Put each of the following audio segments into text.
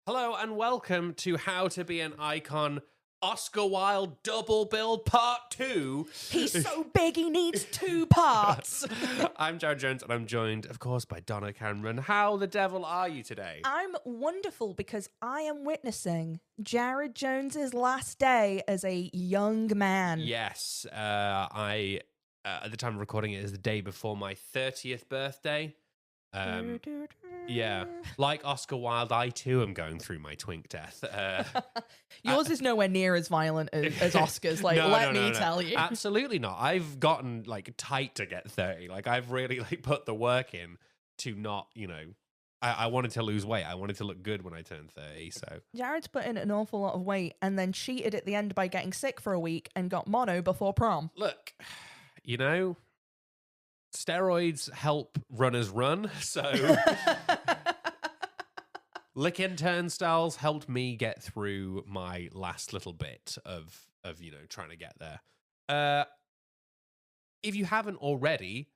Hello and welcome to How to Be an Icon Oscar Wilde Double Bill Part 2. He's so big he needs two parts. I'm Jared Jones and I'm joined, of course, by Donna Cameron. How the devil are you today? I'm wonderful because I am witnessing Jared Jones's last day as a young man. Yes, at the time of recording it is the day before my 30th birthday. Yeah, like Oscar Wilde, I too am going through my twink death. Yours is nowhere near as violent as Oscar's. Like, let me tell you. Absolutely not. I've gotten like tight to get 30. Like, I've really like put the work in to not, I wanted to lose weight. I wanted to look good when I turned 30. So Jared's put in an awful lot of weight and then cheated at the end by getting sick for a week and got mono before prom. Look, steroids help runners run. So licking turnstiles helped me get through my last little bit of trying to get there. If you haven't already,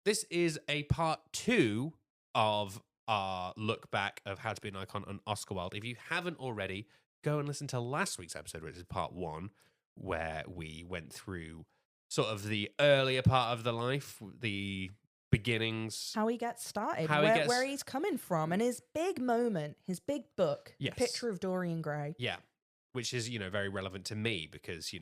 this is a part 2 of our look back of How to Be an Icon on Oscar Wilde. If you haven't already, go and listen to last week's episode, which is part 1, where we went through sort of the earlier part of the life, the beginnings, how he gets started, where he's coming from, and his big moment, his big book, yes. The Picture of Dorian Gray. Yeah, which is, very relevant to me because,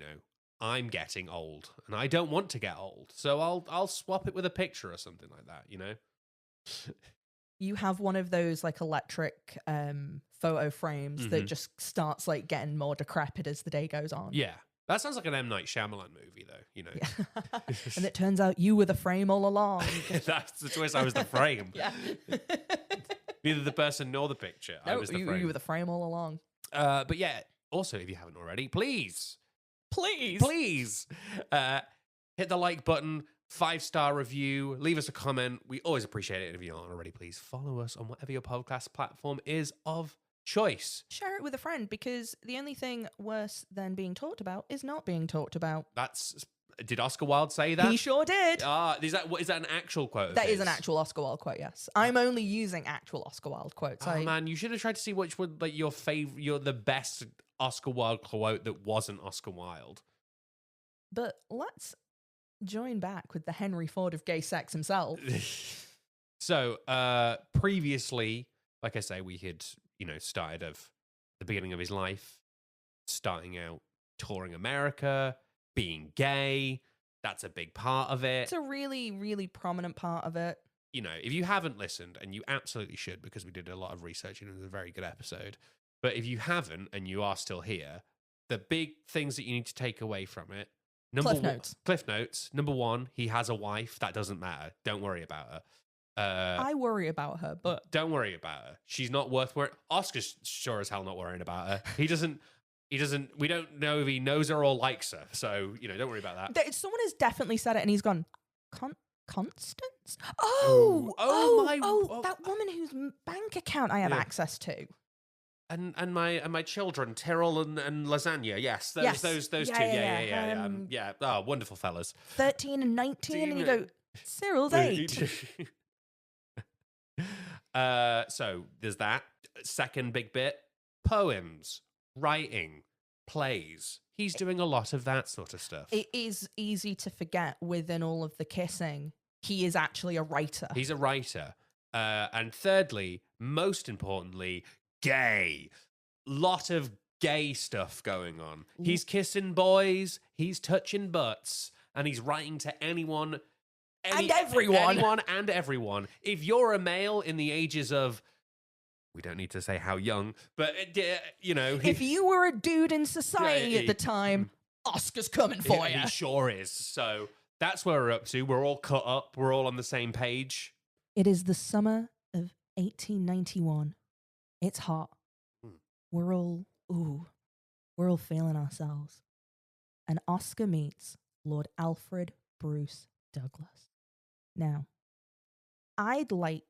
I'm getting old and I don't want to get old. So I'll swap it with a picture or something like that, You have one of those like electric photo frames that just starts like getting more decrepit as the day goes on. Yeah. That sounds like an M. Night Shyamalan movie, though, Yeah. And it turns out you were the frame all along. That's the twist. I was the frame. Yeah. Neither the person nor the picture. No, I was the frame. You were the frame all along. But yeah, also, if you haven't already, please hit the like button, 5-star review, leave us a comment. We always appreciate it. And if you aren't already, please follow us on whatever your podcast platform is of choice. Share it with a friend because the only thing worse than being talked about is not being talked about. Did Oscar Wilde say that? He sure did. Is that an actual quote? That is an actual Oscar Wilde quote, yes. I'm only using actual Oscar Wilde quotes. Oh man, you should have tried to see which would like your the best Oscar Wilde quote that wasn't Oscar Wilde. But let's join back with the Henry Ford of gay sex himself. So, previously, like I say, we had, started of the beginning of his life, starting out touring America, being gay. That's a big part of it. It's a really, really prominent part of it. If you haven't listened, and you absolutely should, because we did a lot of research and it was a very good episode. But if you haven't, and you are still here, the big things that you need to take away from it. Cliff notes. Number 1, he has a wife. That doesn't matter. Don't worry about her. I worry about her, but don't worry about her. She's not worth worrying. Oscar's sure as hell not worrying about her. He doesn't. We don't know if he knows her or likes her. So don't worry about that. Someone has definitely said it, and he's gone. Constance? That woman whose bank account I have access to. And my children, Tyrrell and Lasagna. Yes, those two. Yeah. Oh, wonderful fellas. 13 and 19, and you go, Cyril's 8. So there's that. Second big bit: poems, writing, plays. He's doing a lot of that sort of stuff. It is easy to forget within all of the kissing. He is actually a writer. He's a writer. And thirdly, most importantly, gay. Lot of gay stuff going on. He's kissing boys, he's touching butts, and he's writing to anyone and everyone. Anyone and everyone. If you're a male in the ages of, we don't need to say how young, but, if you were a dude in society at the time, Oscar's coming for you. He sure is. So that's where we're up to. We're all cut up. We're all on the same page. It is the summer of 1891. It's hot. We're all feeling ourselves. And Oscar meets Lord Alfred Bruce Douglas. Now, I'd like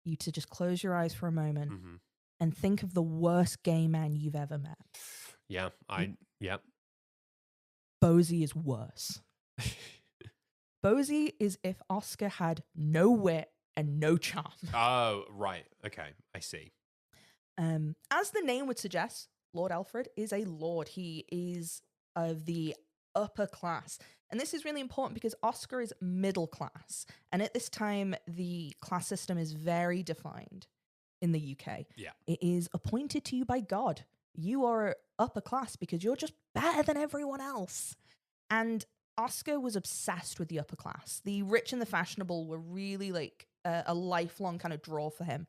you to just close your eyes for a moment and think of the worst gay man you've ever met. Yeah, Bosie is worse. Bosie is if Oscar had no wit and no charm. Oh, right. Okay, I see. As the name would suggest, Lord Alfred is a lord. He is of the upper class. And this is really important because Oscar is middle class. And at this time, the class system is very defined in the UK. Yeah. It is appointed to you by God. You are upper class because you're just better than everyone else. And Oscar was obsessed with the upper class. The rich and the fashionable were really like a lifelong kind of draw for him.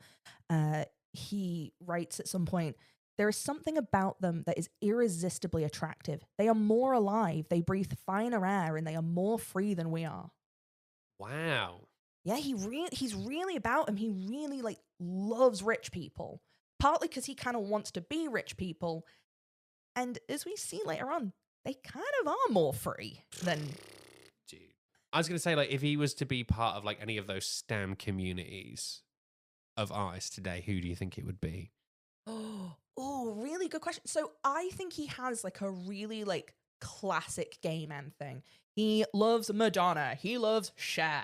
He writes at some point, there is something about them that is irresistibly attractive. They are more alive, they breathe finer air, and they are more free than we are. Wow. Yeah, he's really about him. He really like loves rich people. Partly because he kind of wants to be rich people. And as we see later on, they kind of are more free than... Dude. I was going to say, like, if he was to be part of, like, any of those STEM communities of artists today, who do you think it would be? Oh, really good question. So I think he has, like, a really, like, classic gay man thing. He loves Madonna. He loves Cher.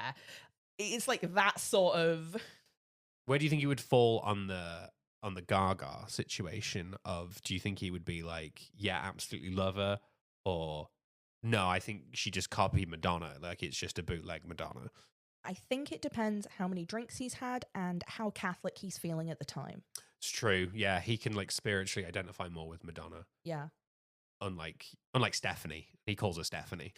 It's, like, that sort of... Where do you think he would fall on the Gaga situation of, do you think he would be like, yeah, absolutely love her, or no, I think she just copied Madonna, like it's just a bootleg Madonna? I think it depends how many drinks he's had and how Catholic he's feeling at the time. It's true. Yeah, he can like spiritually identify more with Madonna. Yeah. Unlike Stephanie. He calls her Stephanie.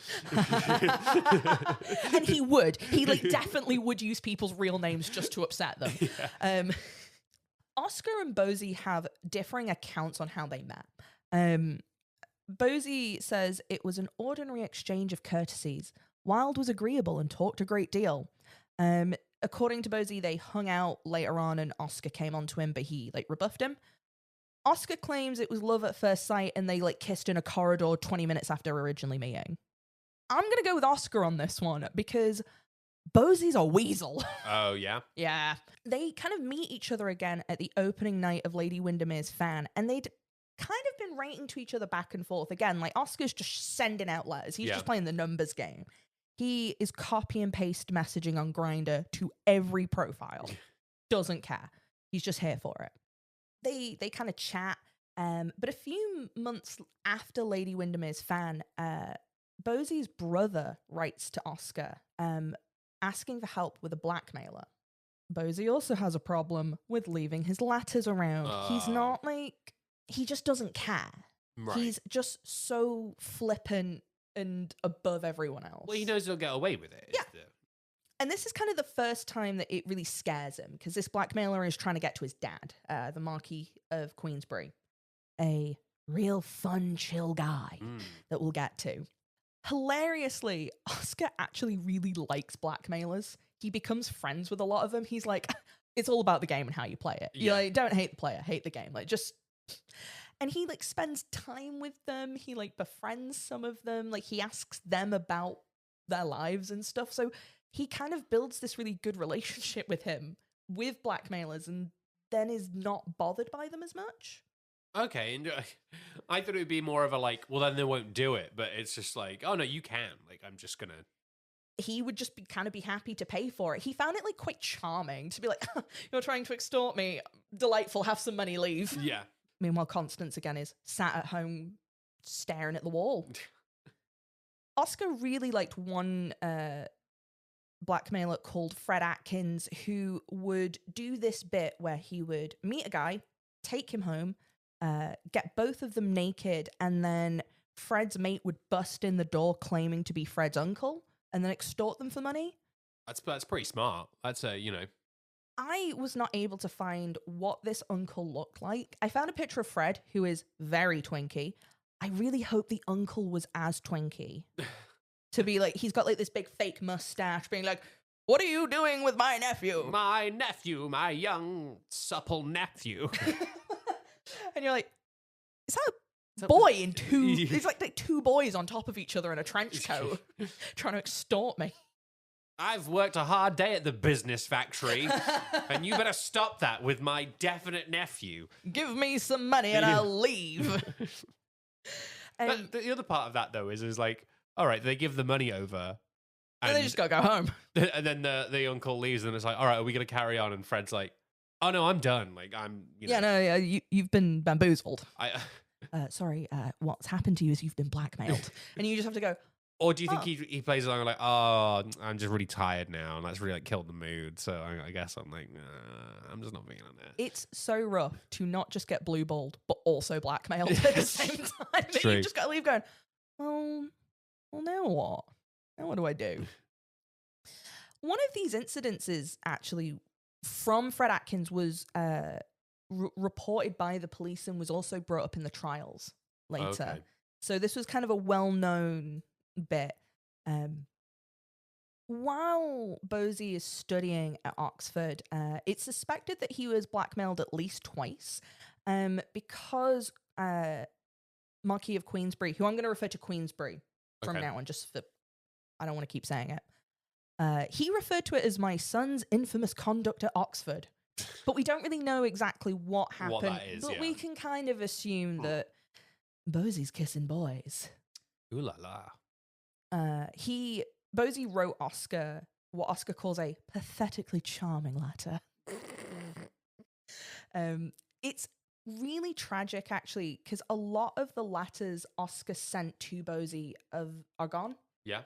And he would. He like definitely would use people's real names just to upset them. Yeah. Oscar and Bosie have differing accounts on how they met. Bosie says it was an ordinary exchange of courtesies. Wilde was agreeable and talked a great deal. According to Bosie, they hung out later on and Oscar came on to him, but he like rebuffed him. Oscar claims it was love at first sight and they like kissed in a corridor 20 minutes after originally meeting. I'm going to go with Oscar on this one because Bosie's a weasel. Oh, yeah? Yeah. They kind of meet each other again at the opening night of Lady Windermere's Fan, and they'd kind of been writing to each other back and forth. Again, like Oscar's just sending out letters. He's just playing the numbers game. He is copy and paste messaging on Grindr to every profile. Doesn't care. He's just here for it. They kind of chat. But a few months after Lady Windermere's Fan, Bosie's brother writes to Oscar, asking for help with a blackmailer. Bosie also has a problem with leaving his letters around. He's not like... He just doesn't care. Right. He's just so flippant and above everyone else. Well, he knows he'll get away with it. Yeah. And this is kind of the first time that it really scares him, because this blackmailer is trying to get to his dad, the Marquis of Queensberry. A real fun, chill guy that we'll get to. Hilariously, Oscar actually really likes blackmailers. He becomes friends with a lot of them. He's like, it's all about the game and how you play it. Yeah. You like, don't hate the player, hate the game. Like, just... And he, like, spends time with them. He, like, befriends some of them. Like, he asks them about their lives and stuff. So he kind of builds this really good relationship with him, with blackmailers, and then is not bothered by them as much. Okay, and I thought it would be more of a, like, well, then they won't do it. But it's just like, oh, no, you can. Like, I'm just gonna... He would just kind of be happy to pay for it. He found it, like, quite charming to be like, you're trying to extort me. Delightful, have some money, leave. Yeah. Meanwhile, Constance, again, is sat at home staring at the wall. Oscar really liked one blackmailer called Fred Atkins, who would do this bit where he would meet a guy, take him home, get both of them naked, and then Fred's mate would bust in the door claiming to be Fred's uncle, and then extort them for money. That's pretty smart. That's I was not able to find what this uncle looked like. I found a picture of Fred, who is very twinky. I really hope the uncle was as twinky. To be like, he's got like this big fake mustache, being like, what are you doing with my nephew? My nephew, my young, supple nephew. And you're like, is that a boy in two... It's like two boys on top of each other in a trench coat trying to extort me. I've worked a hard day at the business factory, and you better stop that with my definite nephew. Give me some money and I'll leave. But the other part of that, though, is like, all right, they give the money over. And they just gotta go home. And then the uncle leaves, and it's like, all right, are we going to carry on? And Fred's like, Oh no, I'm done. Like I'm, you've been bamboozled. I. Sorry, what's happened to you is you've been blackmailed. And you just have to go, Or do you think he plays along like, oh, I'm just really tired now, and that's really like killed the mood. So I guess I'm like, nah, I'm just not feeling it. It's so rough to not just get blue balled, but also blackmailed at the same time. That you just got to leave going, well, now what? Now what do I do? One of these incidences, actually, from Fred Atkins was reported by the police and was also brought up in the trials later. Okay. So this was kind of a well-known bit. While Bosie is studying at Oxford, it's suspected that he was blackmailed at least twice because Marquis of Queensberry, who I'm going to refer to Queensberry from now on, just for, I don't want to keep saying it. He referred to it as my son's infamous conduct at Oxford. But we don't really know exactly what happened. What that is, but we can kind of assume that Bosie's kissing boys. Ooh la la. Bosie wrote Oscar what Oscar calls a pathetically charming letter. It's really tragic, actually, because a lot of the letters Oscar sent to Bosie are gone. Yeah.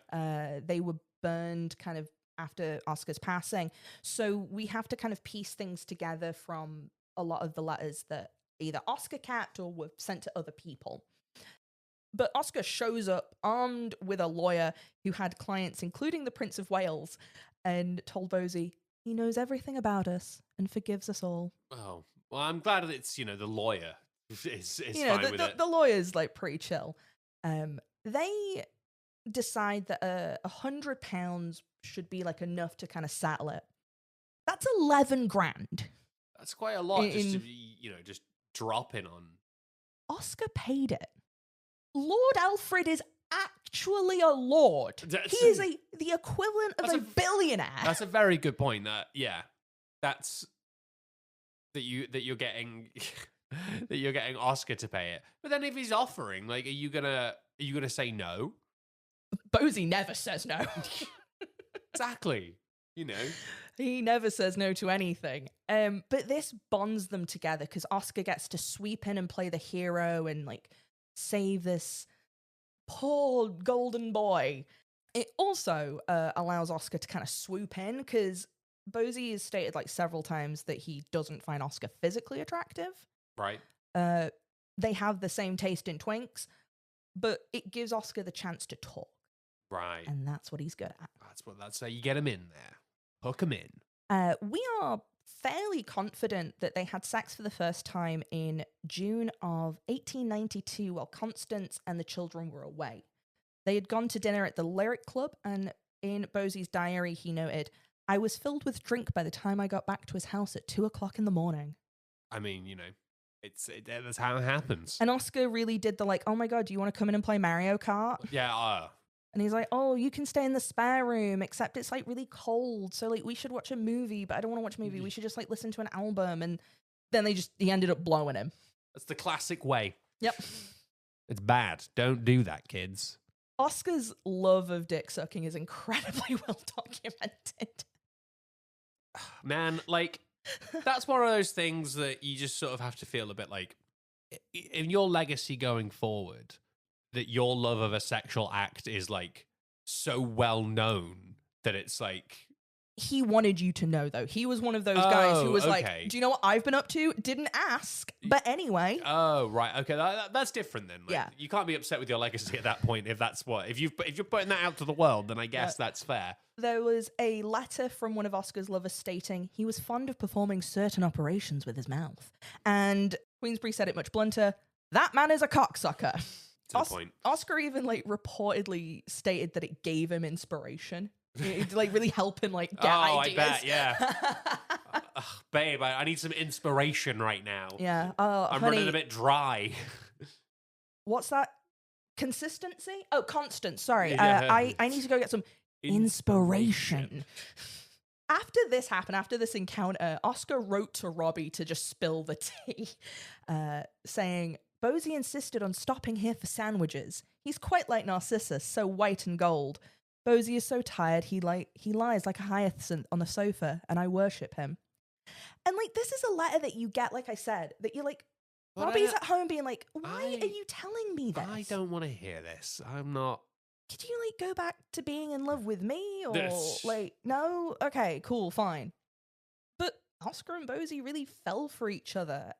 They were burned kind of after Oscar's passing. So we have to kind of piece things together from a lot of the letters that either Oscar kept or were sent to other people. But Oscar shows up armed with a lawyer who had clients, including the Prince of Wales, and told Bosie he knows everything about us and forgives us all. Oh, well, I'm glad that it's, the lawyer is fine with it. The lawyer's like pretty chill. They decide that £100 should be like enough to kind of settle it. That's 11 grand. That's quite a lot just to be, just dropping on. Oscar paid it. Lord Alfred is actually a lord. He is the equivalent of a billionaire. That's a very good point. That's that you're getting that you're getting Oscar to pay it. But then if he's offering, like, are you gonna say no? Bosie never says no. Exactly. He never says no to anything. But this bonds them together because Oscar gets to sweep in and play the hero and like save this poor golden boy. It also allows Oscar to kind of swoop in because Bosie has stated like several times that he doesn't find Oscar physically attractive. Right. They have the same taste in twinks, but it gives Oscar the chance to talk. Right. And that's what he's good at. That's how you get him in there. Hook him in. We are fairly confident that they had sex for the first time in June of 1892 while Constance and the children were away. They had gone to dinner at the Lyric Club, and in Bosie's diary he noted, I was filled with drink by the time I got back to his house at 2:00 in the morning. I mean, that's how it happens. And Oscar really did the like, oh my God, do you want to come in and play Mario Kart? Yeah. And he's like, oh, you can stay in the spare room, except it's like really cold. So like we should watch a movie, but I don't want to watch a movie. We should just like listen to an album. And then he ended up blowing him. That's the classic way. Yep. It's bad. Don't do that, kids. Oscar's love of dick sucking is incredibly well documented. Man, like, that's one of those things that you just sort of have to feel a bit like, in your legacy going forward, that your love of a sexual act is like so well known that it's like. He wanted you to know, though. He was one of those guys who was like, do you know what I've been up to? Didn't ask, but anyway. Oh, right. Okay. That's different then. Like, yeah. You can't be upset with your legacy at that point if you're putting that out to the world, then I guess that's fair. There was a letter from one of Oscar's lovers stating he was fond of performing certain operations with his mouth. And Queensberry said it much blunter, that man is a cocksucker. To the point. Oscar even like reportedly stated that it gave him inspiration. It like really help him like get ideas. I bet, yeah. Babe, I need some inspiration right now. Yeah. I'm honey, running a bit dry. What's that? Consistency? Oh, constant. Sorry. Yeah. I need to go get some inspiration. After this happened, after this encounter, Oscar wrote to Robbie to just spill the tea, saying, Bosie insisted on stopping here for sandwiches. He's quite like Narcissus, so white and gold. Bosie is so tired he lies like a hyacinth on the sofa, and I worship him. And like, this is a letter that you get, like I said, that you're like, But Robbie's at home being like, why I- are you telling me this? I don't want to hear this. I'm not. Could you like go back to being in love with me? Or This- like, no? Okay, cool, fine. But Oscar and Bosie really fell for each other.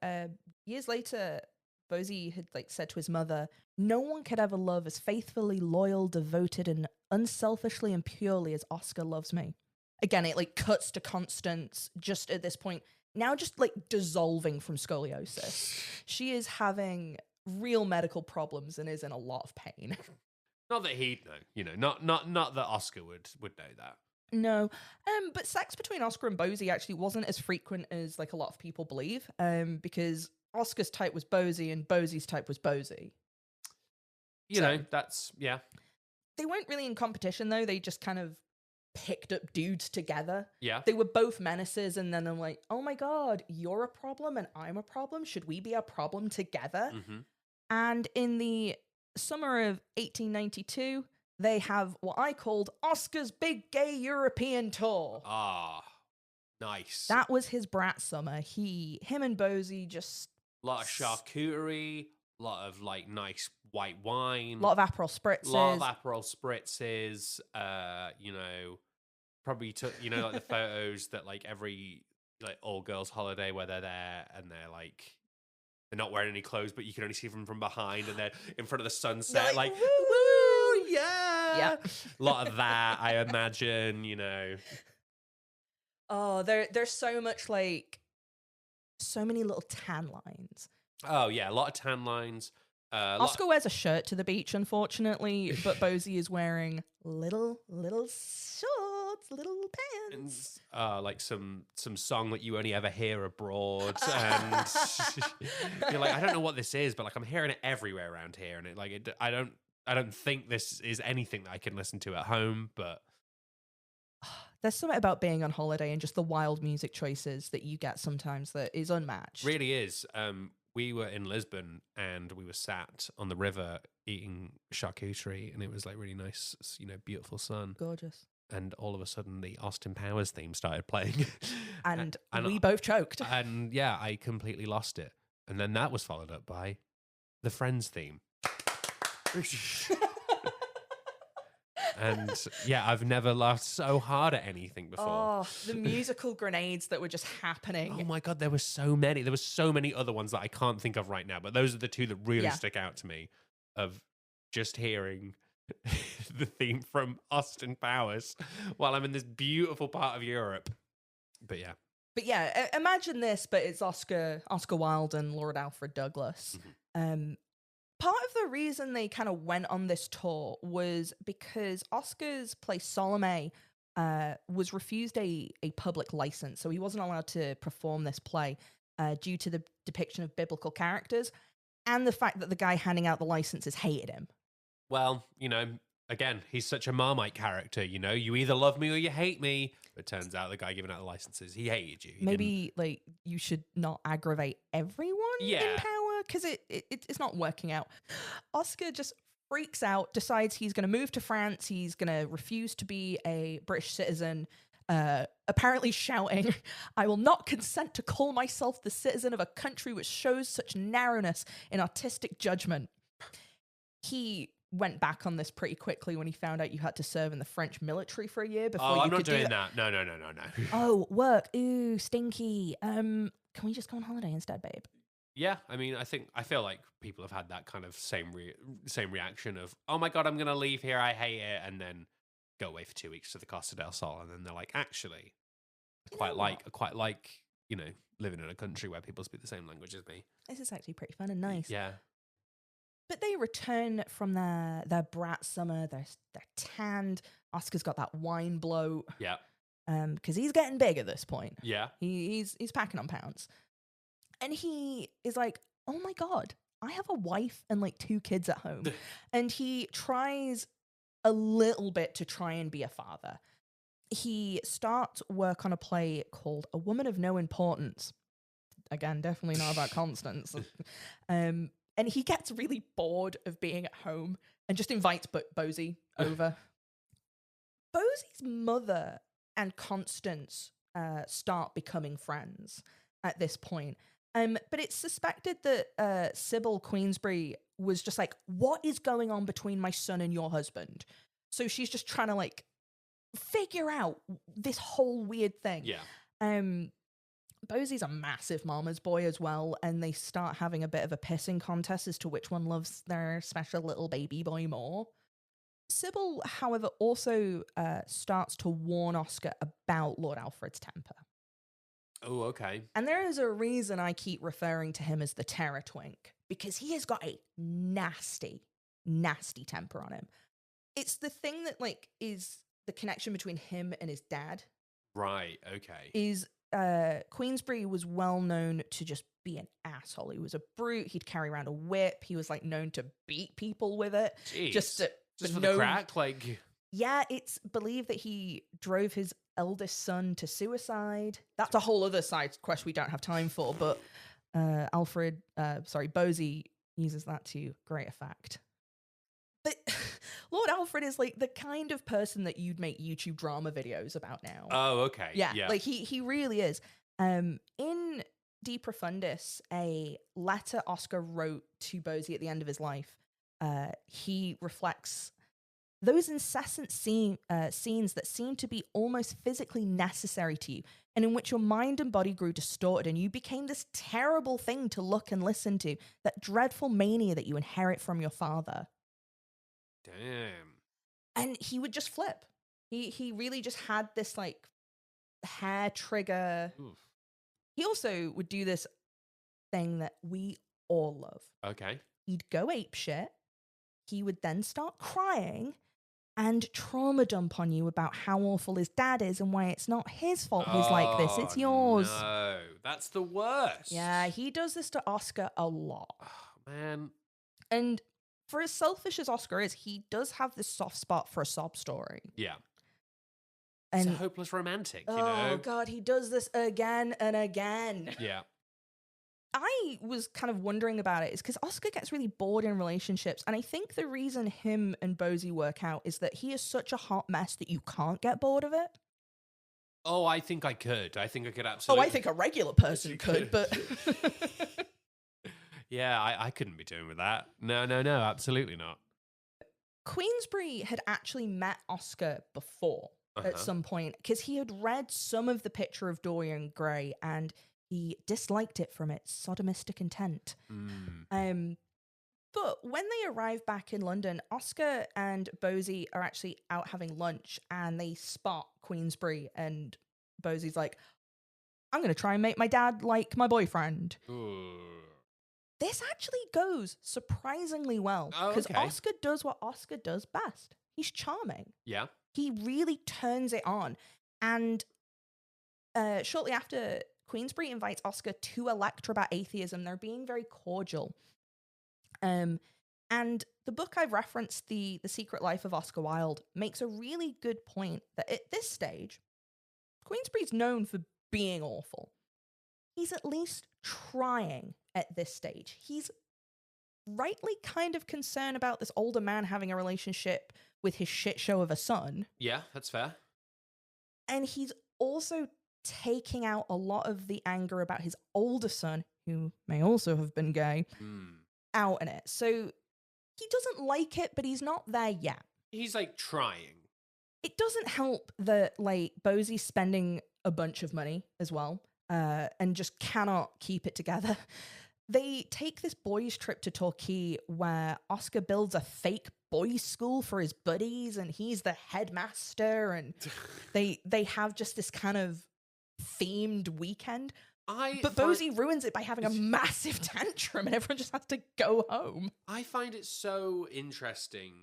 Years later, Bosie had like said to his mother, no one could ever love as faithfully, loyal, devoted, and unselfishly and purely as Oscar loves me. Again, it like cuts to Constance just at this point, now just like dissolving from scoliosis. She is having real medical problems and is in a lot of pain. Not that he'd know, not that Oscar would know that. No, but sex between Oscar and Bosie actually wasn't as frequent as like a lot of people believe, because Oscar's type was Bosie and Bosie's type was Bosie. You know, that's, yeah. They weren't really in competition though, they just kind of picked up dudes together. Yeah. They were both menaces, and then I'm like, oh my god, you're a problem and I'm a problem, should we be a problem together? Mm-hmm. And in the summer of 1892, they have what I called Oscar's big gay European tour. Ah, nice. That was his brat summer. Him and Bosie just... A lot of charcuterie, a lot of like nice white wine. A lot of Aperol spritzes. A lot of Aperol spritzes. You know, probably took, you know, like the photos that like every like all girls holiday where they're there and they're like, they're not wearing any clothes, but you can only see them from behind and they're in front of the sunset, like, woo, yeah. Yep. A lot of that, I imagine, you know. Oh, there's so much like, so many little tan lines. Oh, yeah, a lot of tan lines. Oscar wears a shirt to the beach, unfortunately, but Bosie is wearing little shorts, little pants. Like some song that you only ever hear abroad, and you're like, I don't know what this is, but like I'm hearing it everywhere around here, and I don't think this is anything that I can listen to at home, but there's something about being on holiday and just the wild music choices that you get sometimes that is unmatched. Really is. We were in Lisbon and we were sat on the river eating charcuterie, and it was like really nice, you know, beautiful sun. Gorgeous. And all of a sudden the Austin Powers theme started playing. and we both choked. And yeah, I completely lost it. And then that was followed up by the Friends theme. And yeah, I've never laughed so hard at anything before. Oh, the musical grenades that were just happening. Oh my God, there were so many. There were so many other ones that I can't think of right now, but those are the two that really stick out to me, of just hearing the theme from Austin Powers while I'm in this beautiful part of Europe. But yeah. Imagine this, but it's Oscar Wilde and Lord Alfred Douglas. Mm-hmm. Part of the reason they kind of went on this tour was because Oscar's play Salome was refused a public license, so he wasn't allowed to perform this play due to the depiction of biblical characters and the fact that the guy handing out the licenses hated him. Well, you know, again, he's such a Marmite character, you know, you either love me or you hate me. It turns out the guy giving out the licenses, he hated you. Maybe like you should not aggravate everyone in power, because it's not working out. Oscar just freaks out, decides he's going to move to France. He's going to refuse to be a British citizen, apparently shouting, "I will not consent to call myself the citizen of a country which shows such narrowness in artistic judgment." He went back on this pretty quickly when he found out you had to serve in the French military for a year before you I'm not could doing do that. No. Oh, work. Ooh, stinky. Can we just go on holiday instead, babe? Yeah, I mean, I feel like people have had that kind of same reaction of, oh my God, I'm going to leave here, I hate it, and then go away for 2 weeks to the Costa del Sol, and then they're like, actually, I quite like, you know, living in a country where people speak the same language as me. This is actually pretty fun and nice. Yeah. But they return from their brat summer, they're tanned. Oscar's got that wine bloat. Yeah. Because he's getting big at this point. Yeah. He's packing on pounds. And he is like, oh my God, I have a wife and like 2 kids at home. And he tries a little bit to try and be a father. He starts work on a play called A Woman of No Importance. Again, definitely not about Constance. And he gets really bored of being at home and just invites Bosie over. Bosie's mother and Constance start becoming friends at this point. But it's suspected that Sybil Queensberry was just like, what is going on between my son and your husband? So she's just trying to like figure out this whole weird thing. Yeah. Bosie's a massive mama's boy as well, and they start having a bit of a pissing contest as to which one loves their special little baby boy more. Sybil, however, also starts to warn Oscar about Lord Alfred's temper. Oh, okay. And there is a reason I keep referring to him as the Terror Twink, because he has got a nasty, nasty temper on him. It's the thing that, like, is the connection between him and his dad. Right, okay. Is Queensberry was well known to just be an asshole. He was a brute. He'd carry around a whip. He was, like, known to beat people with it. Jeez. Just for the crack? Like... Yeah, it's believed that he drove his eldest son to suicide. That's a whole other side quest we don't have time for, but Bosie uses that to great effect. But Lord Alfred is like the kind of person that you'd make YouTube drama videos about now. Oh, okay. Yeah. Like he really is. In De Profundis, a letter Oscar wrote to Bosie at the end of his life, he reflects those incessant scenes that seemed to be almost physically necessary to you, and in which your mind and body grew distorted, and you became this terrible thing to look and listen to, that dreadful mania that you inherit from your father. Damn. And he would just flip. He really just had this, like, hair trigger. Oof. He also would do this thing that we all love. Okay. He'd go apeshit. He would then start crying and trauma dump on you about how awful his dad is and why it's not his fault he's like this, it's yours. No, that's the worst. Yeah, he does this to Oscar a lot. Oh, man. And for as selfish as Oscar is, he does have this soft spot for a sob story. Yeah. And it's a hopeless romantic, you know? Oh, God, he does this again and again. Yeah. I was kind of wondering about it is because Oscar gets really bored in relationships. And I think the reason him and Bosie work out is that he is such a hot mess that you can't get bored of it. Oh, I think I could. I think I could absolutely. Oh, I think a regular person could, but... Yeah, I couldn't be doing with that. No, absolutely not. Queensberry had actually met Oscar before at some point because he had read some of the picture of Dorian Gray and he disliked it from its sodomistic intent. But when they arrive back in London, Oscar and Bosie are actually out having lunch and they spot Queensberry and Bosie's like, I'm going to try and make my dad like my boyfriend. Ooh. This actually goes surprisingly well because Oscar does what Oscar does best. He's charming. Yeah. He really turns it on. And shortly after, Queensberry invites Oscar to a lecture about atheism. They're being very cordial. And the book I've referenced, The Secret Life of Oscar Wilde, makes a really good point that at this stage, Queensberry's known for being awful. He's at least trying at this stage. He's rightly kind of concerned about this older man having a relationship with his shit show of a son. Yeah, that's fair. And he's also taking out a lot of the anger about his older son, who may also have been gay, out in it. So he doesn't like it, but he's not there yet. He's, like, trying. It doesn't help that, like, Bosie's spending a bunch of money as well. And just cannot keep it together. They take this boys' trip to Torquay where Oscar builds a fake boys' school for his buddies and he's the headmaster and they have just this kind of themed weekend. But Bosie ruins it by having a massive tantrum and everyone just has to go home. I find it so interesting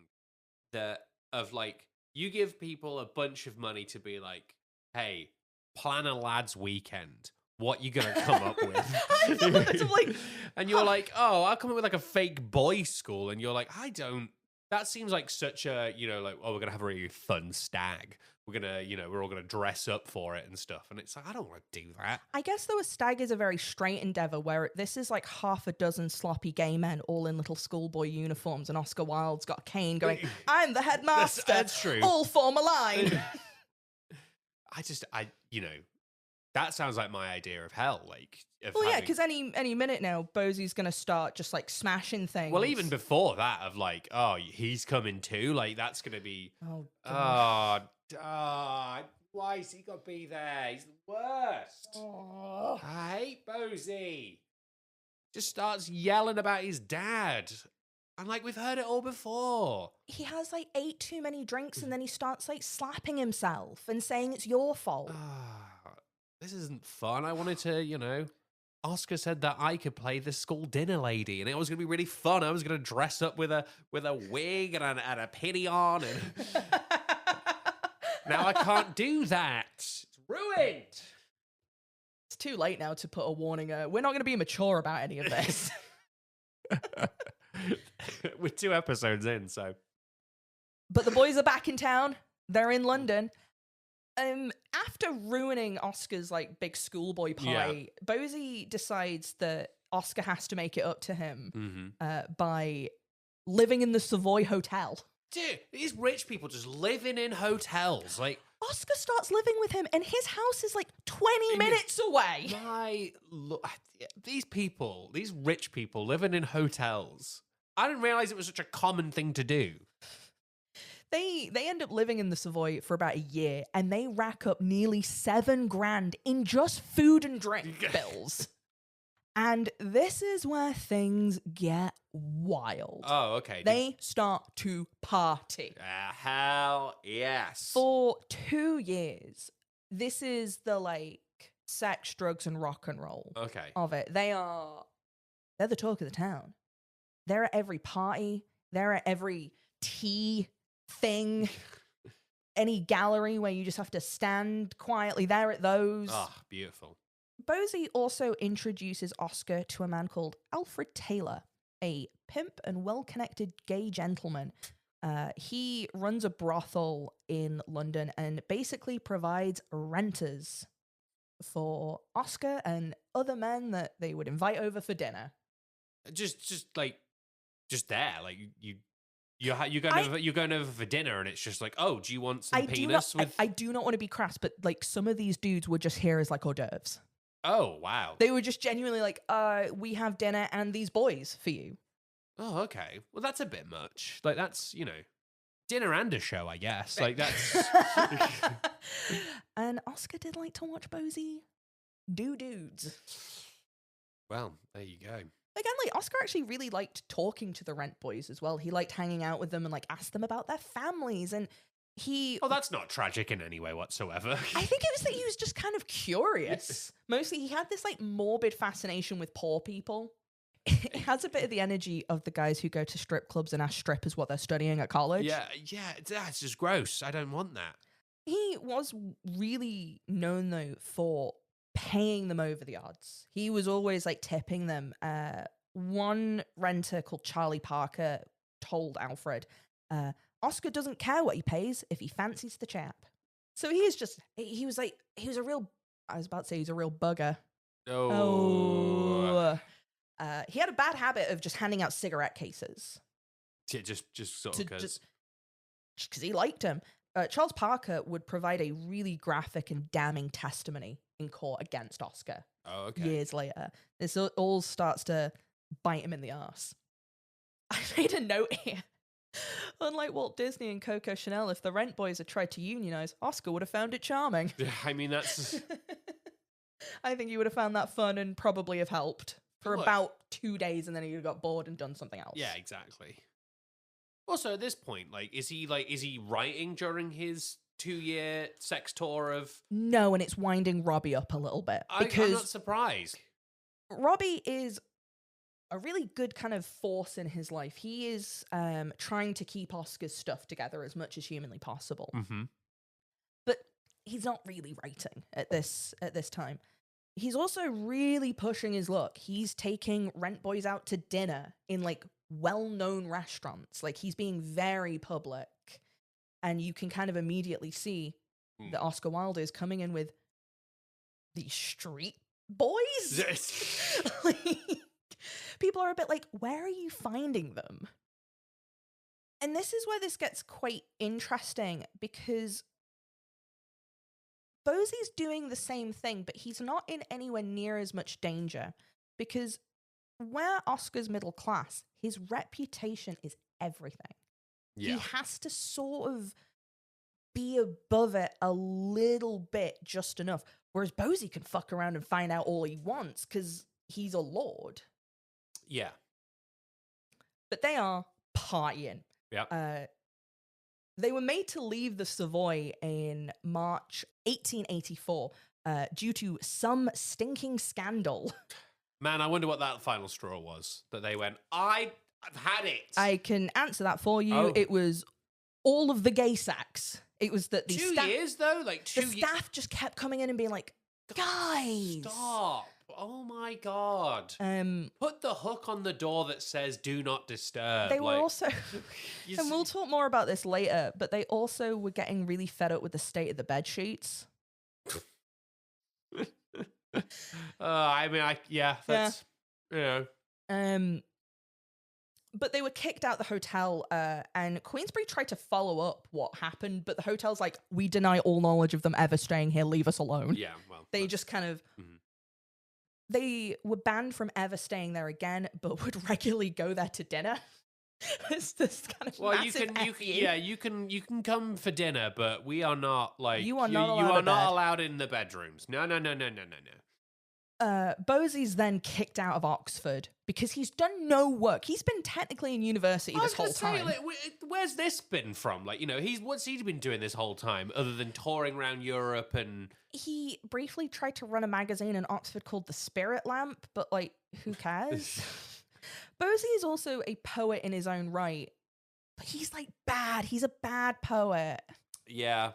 that you give people a bunch of money to be like, hey, plan a lad's weekend. What you gonna come up with? And you're like, oh, I'll come up with like a fake boys' school. And you're like, that seems like such a, we're gonna have a really fun stag. We're all gonna dress up for it and stuff. And it's like, I don't want to do that. I guess though a stag is a very straight endeavor where this is like half a dozen sloppy gay men all in little schoolboy uniforms and Oscar Wilde's got a cane going, I'm the headmaster. That's true. All form a line. That sounds like my idea of hell. Like, Well, yeah, because any minute now, Bosey's gonna start just like smashing things. well, even before that, of like, oh, he's coming too. Like, that's gonna be. Oh god. Why has he got to be there? He's the worst. Oh. I hate Bosey. Just starts yelling about his dad. And like, we've heard it all before. He has like 8 too many drinks and then he starts like slapping himself and saying it's your fault. This isn't fun. I wanted to, Oscar said that I could play the school dinner lady, and it was going to be really fun. I was going to dress up with a wig and a pity on, and now I can't do that. It's ruined. It's too late now to put a warning. We're not going to be mature about any of this. We're 2 episodes in, so. But the boys are back in town. They're in London. After ruining Oscar's like big schoolboy party, Bosey decides that Oscar has to make it up to him by living in the Savoy Hotel. Dude, these rich people just living in hotels. Like, Oscar starts living with him, and his house is like 20 minutes away. These rich people living in hotels. I didn't realize it was such a common thing to do. They end up living in the Savoy for about a year, and they rack up nearly $7,000 in just food and drink bills. And this is where things get wild. Oh, okay. They start to party. Hell yes. For 2 years, this is the like sex, drugs, and rock and roll of it. They're the talk of the town. They're at every party. They're at every tea thing. Any gallery where you just have to stand quietly. They're at those. Oh, beautiful. Bosey also introduces Oscar to a man called Alfred Taylor, a pimp and well-connected gay gentleman. He runs a brothel in London and basically provides renters for Oscar and other men that they would invite over for dinner. Just there, like you're going over for dinner, and it's just like, oh, do you want some penis with? I do not want to be crass, but like some of these dudes were just here as like hors d'oeuvres. Oh wow! They were just genuinely like, we have dinner and these boys for you. Oh, okay. Well, that's a bit much. Like that's dinner and a show, I guess. Like that's. And Oscar did like to watch Bosey do dudes. Well, there you go. Again, like Oscar actually really liked talking to the rent boys as well. He liked hanging out with them and like asked them about their families, and oh, that's not tragic in any way whatsoever. I think it was that he was just kind of curious. Mostly he had this like morbid fascination with poor people. It has a bit of the energy of the guys who go to strip clubs and ask strippers what they're studying at college. Yeah, it's just gross. I don't want that. He was really known though for paying them over the odds. He was always like tipping them. One renter called Charlie Parker told Alfred, Oscar doesn't care what he pays if he fancies the chap. So he was a real bugger. Oh. He had a bad habit of just handing out cigarette cases. Yeah, just sort of because he liked him. Charles Parker would provide a really graphic and damning testimony in court against Oscar. Oh, okay. Years later. This all starts to bite him in the arse. I made a note here. Unlike Walt Disney and Coco Chanel, if the rent boys had tried to unionize, Oscar would have found it charming. I mean, that's... I think he would have found that fun and probably have helped for about 2 days, and then he would have got bored and done something else. Yeah, exactly. Also, at this point, is he writing during his 2-year sex tour of... No, and it's winding Robbie up a little bit. I'm not surprised. Robbie is a really good kind of force in his life. He is trying to keep Oscar's stuff together as much as humanly possible. Mm-hmm. But he's not really writing at this time. He's also really pushing his luck. He's taking rent boys out to dinner in like well-known restaurants. Like he's being very public, and you can kind of immediately see that Oscar Wilde is coming in with these street boys. Like, people are a bit like, where are you finding them? And this is where this gets quite interesting, because Bosie's doing the same thing, but he's not in anywhere near as much danger because where Oscar's middle class, his reputation is everything. Yeah. He has to sort of be above it a little bit, just enough. Whereas Bosie can fuck around and find out all he wants because he's a lord. Yeah. But they are partying. Yeah. They were made to leave the Savoy in March 1884 due to some stinking scandal. Man, I wonder what that final straw was. That they went, I've had it. I can answer that for you. Oh. It was all of the gay sacks. It was that the 2 years, though? Like, the staff just kept coming in and being like, guys. Stop. Oh, my God. Put the hook on the door that says, do not disturb. They were also, You and we'll talk more about this later, but they also were getting really fed up with the state of the bed sheets. I mean, that's, you know. But they were kicked out the hotel, and Queensberry tried to follow up what happened, but the hotel's like, we deny all knowledge of them ever staying here, leave us alone. Yeah, well. They just kind of, they were banned from ever staying there again, but would regularly go there to dinner. It's this kind of massive you can come for dinner, but we are not like you are not allowed in the bedrooms. No. Bosie's then kicked out of Oxford because he's done no work. He's been technically in university this whole time. Like, where's this been from? Like, you know, what's he been doing this whole time other than touring around Europe? And he briefly tried to run a magazine in Oxford called The Spirit Lamp, but like, who cares? Bosie is also a poet in his own right, but he's like bad. He's a bad poet. Yeah.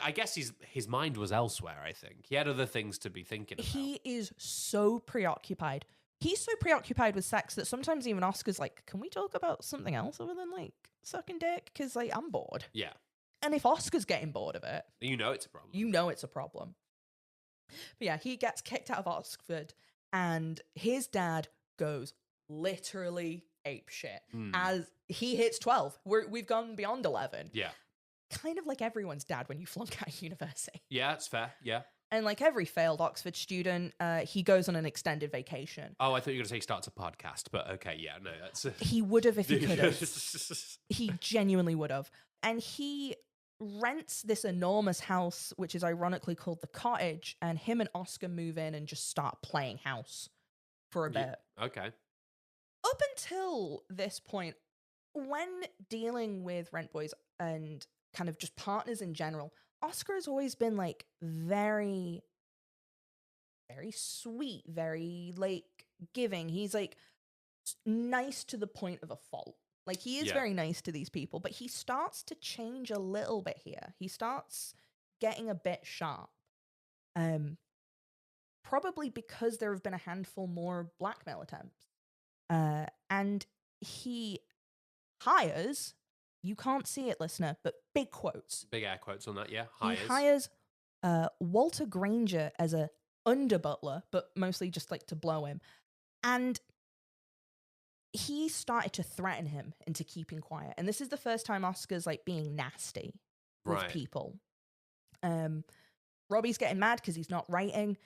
I guess his mind was elsewhere, I think. He had other things to be thinking about. He is so preoccupied. He's so preoccupied with sex that sometimes even Oscar's like, can we talk about something else other than, like, sucking dick? Because, like, I'm bored. Yeah. And if Oscar's getting bored of it... You know it's a problem. You know it's a problem. But yeah, he gets kicked out of Oxford, and his dad goes literally apeshit. As he hits 12. We've gone beyond 11. Yeah. Kind of like everyone's dad when you flunk out of university. Yeah, it's fair. Yeah. And like every failed Oxford student, he goes on an extended vacation. Oh, I thought you were going to say he starts a podcast, but okay, yeah, no, that's... He would have if he could have. He genuinely would have. And he rents this enormous house, which is ironically called the Cottage, and him and Oscar move in and just start playing house for a bit. Okay. Up until this point, when dealing with rent boys and kind of just partners in general, Oscar has always been like very, very sweet, very like giving. He's like nice to the point of a fault. Like he is very nice to these people, but he starts to change a little bit here. He starts getting a bit sharp. Probably because there have been a handful more blackmail attempts. And he hires, you can't see it, listener, but big quotes. Big air quotes on that, yeah. He hires Walter Granger as a under butler, but mostly just like to blow him. And he started to threaten him into keeping quiet. And this is the first time Oscar's like being nasty with people. Robbie's getting mad because he's not writing.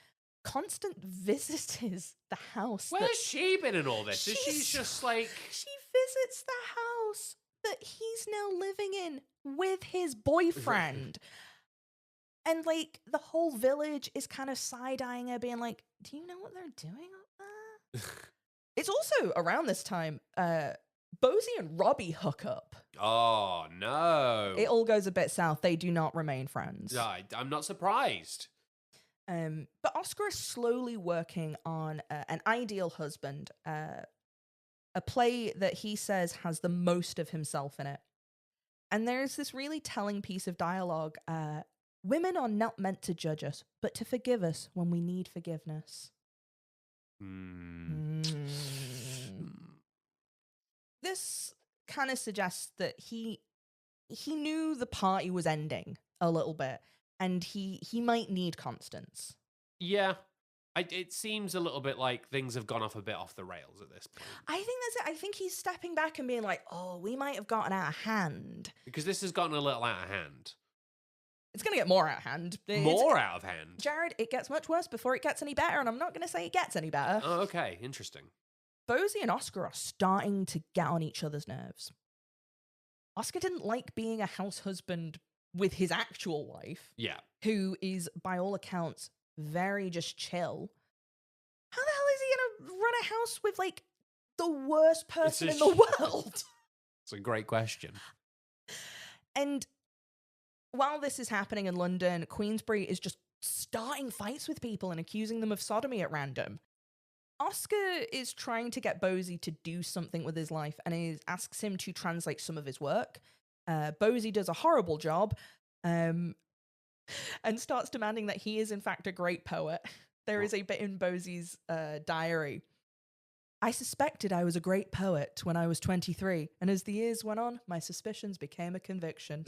Constant visits the house. Where's she been in all this? She's just like... She visits the house that he's now living in with his boyfriend. And, like, the whole village is kind of side-eyeing her, being like, do you know what they're doing up there? It's also around this time, Bosie and Robbie hook up. Oh, no. It all goes a bit south. They do not remain friends. I'm not surprised. But Oscar is slowly working on An Ideal Husband, a play that he says has the most of himself in it. And there's this really telling piece of dialogue. Women are not meant to judge us, but to forgive us when we need forgiveness. This kind of suggests that he knew the party was ending a little bit. And he might need Constance. Yeah. It seems a little bit like things have gone off the rails at this point. I think that's it. I think he's stepping back and being like, oh, we might have gotten out of hand. Because this has gotten a little out of hand. It's going to get more out of hand. More out of hand? Jared, it gets much worse before it gets any better, and I'm not going to say it gets any better. Oh, okay. Interesting. Bosie and Oscar are starting to get on each other's nerves. Oscar didn't like being a house husband with his actual wife. Yeah. Who is, by all accounts, very just chill. How the hell is he going to run a house with, like, the worst person in the world? It's a great question. And while this is happening in London, Queensberry is just starting fights with people and accusing them of sodomy at random. Oscar is trying to get Bosie to do something with his life and asks him to translate some of his work. Bosie does a horrible job and starts demanding that he is in fact a great poet. There is a bit in Bosie's diary. I suspected I was a great poet when I was 23, and as the years went on, my suspicions became a conviction.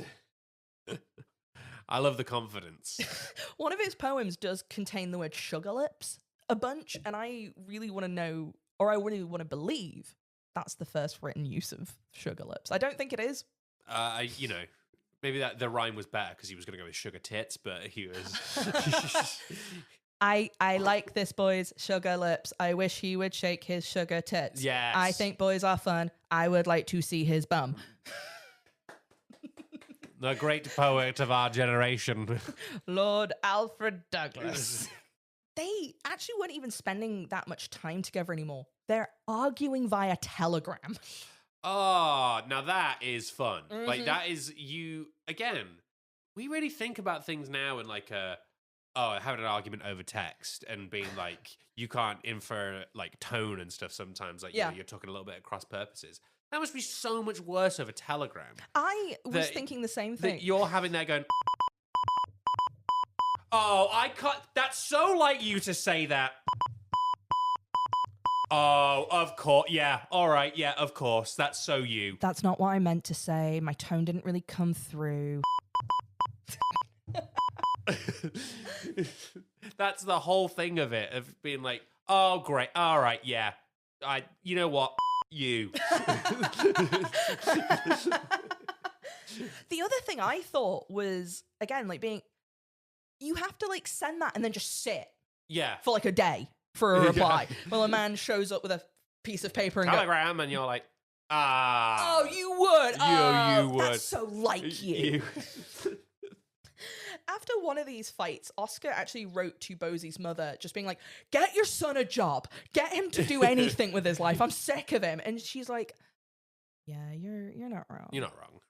I love the confidence. One of his poems does contain the word sugar lips a bunch, and I really want to know, or I really want to believe, that's the first written use of sugar lips. I don't think it is. You know, maybe that the rhyme was better because he was going to go with sugar tits, but he was... I like this boy's sugar lips. I wish he would shake his sugar tits. Yes. I think boys are fun. I would like to see his bum. The great poet of our generation. Lord Alfred Douglas. They actually weren't even spending that much time together anymore. They're arguing via telegram. Oh, now that is fun. Mm-hmm. Like, that is you... Again, we really think about things now in like having an argument over text and being like, you can't infer like tone and stuff sometimes. Like, you know, you're talking a little bit at cross purposes. That must be so much worse over telegram. I was thinking the same thing. That you're having there going... Oh, I can't... That's so like you to say that. Oh, of course. Yeah. All right. Yeah, of course. That's so you. That's not what I meant to say. My tone didn't really come through. That's the whole thing of it, of being like, oh, great. All right. Yeah. You know what? You. The other thing I thought was, again, like you have to like send that and then just sit. Yeah. For like a day for a reply. Well, a man shows up with a piece of paper and telegram, and you're like, oh, you would. You would. That's so like you. After one of these fights, Oscar actually wrote to Bosie's mother, just being like, get your son a job. Get him to do anything with his life. I'm sick of him. And she's like, yeah, you're not wrong. You're not wrong.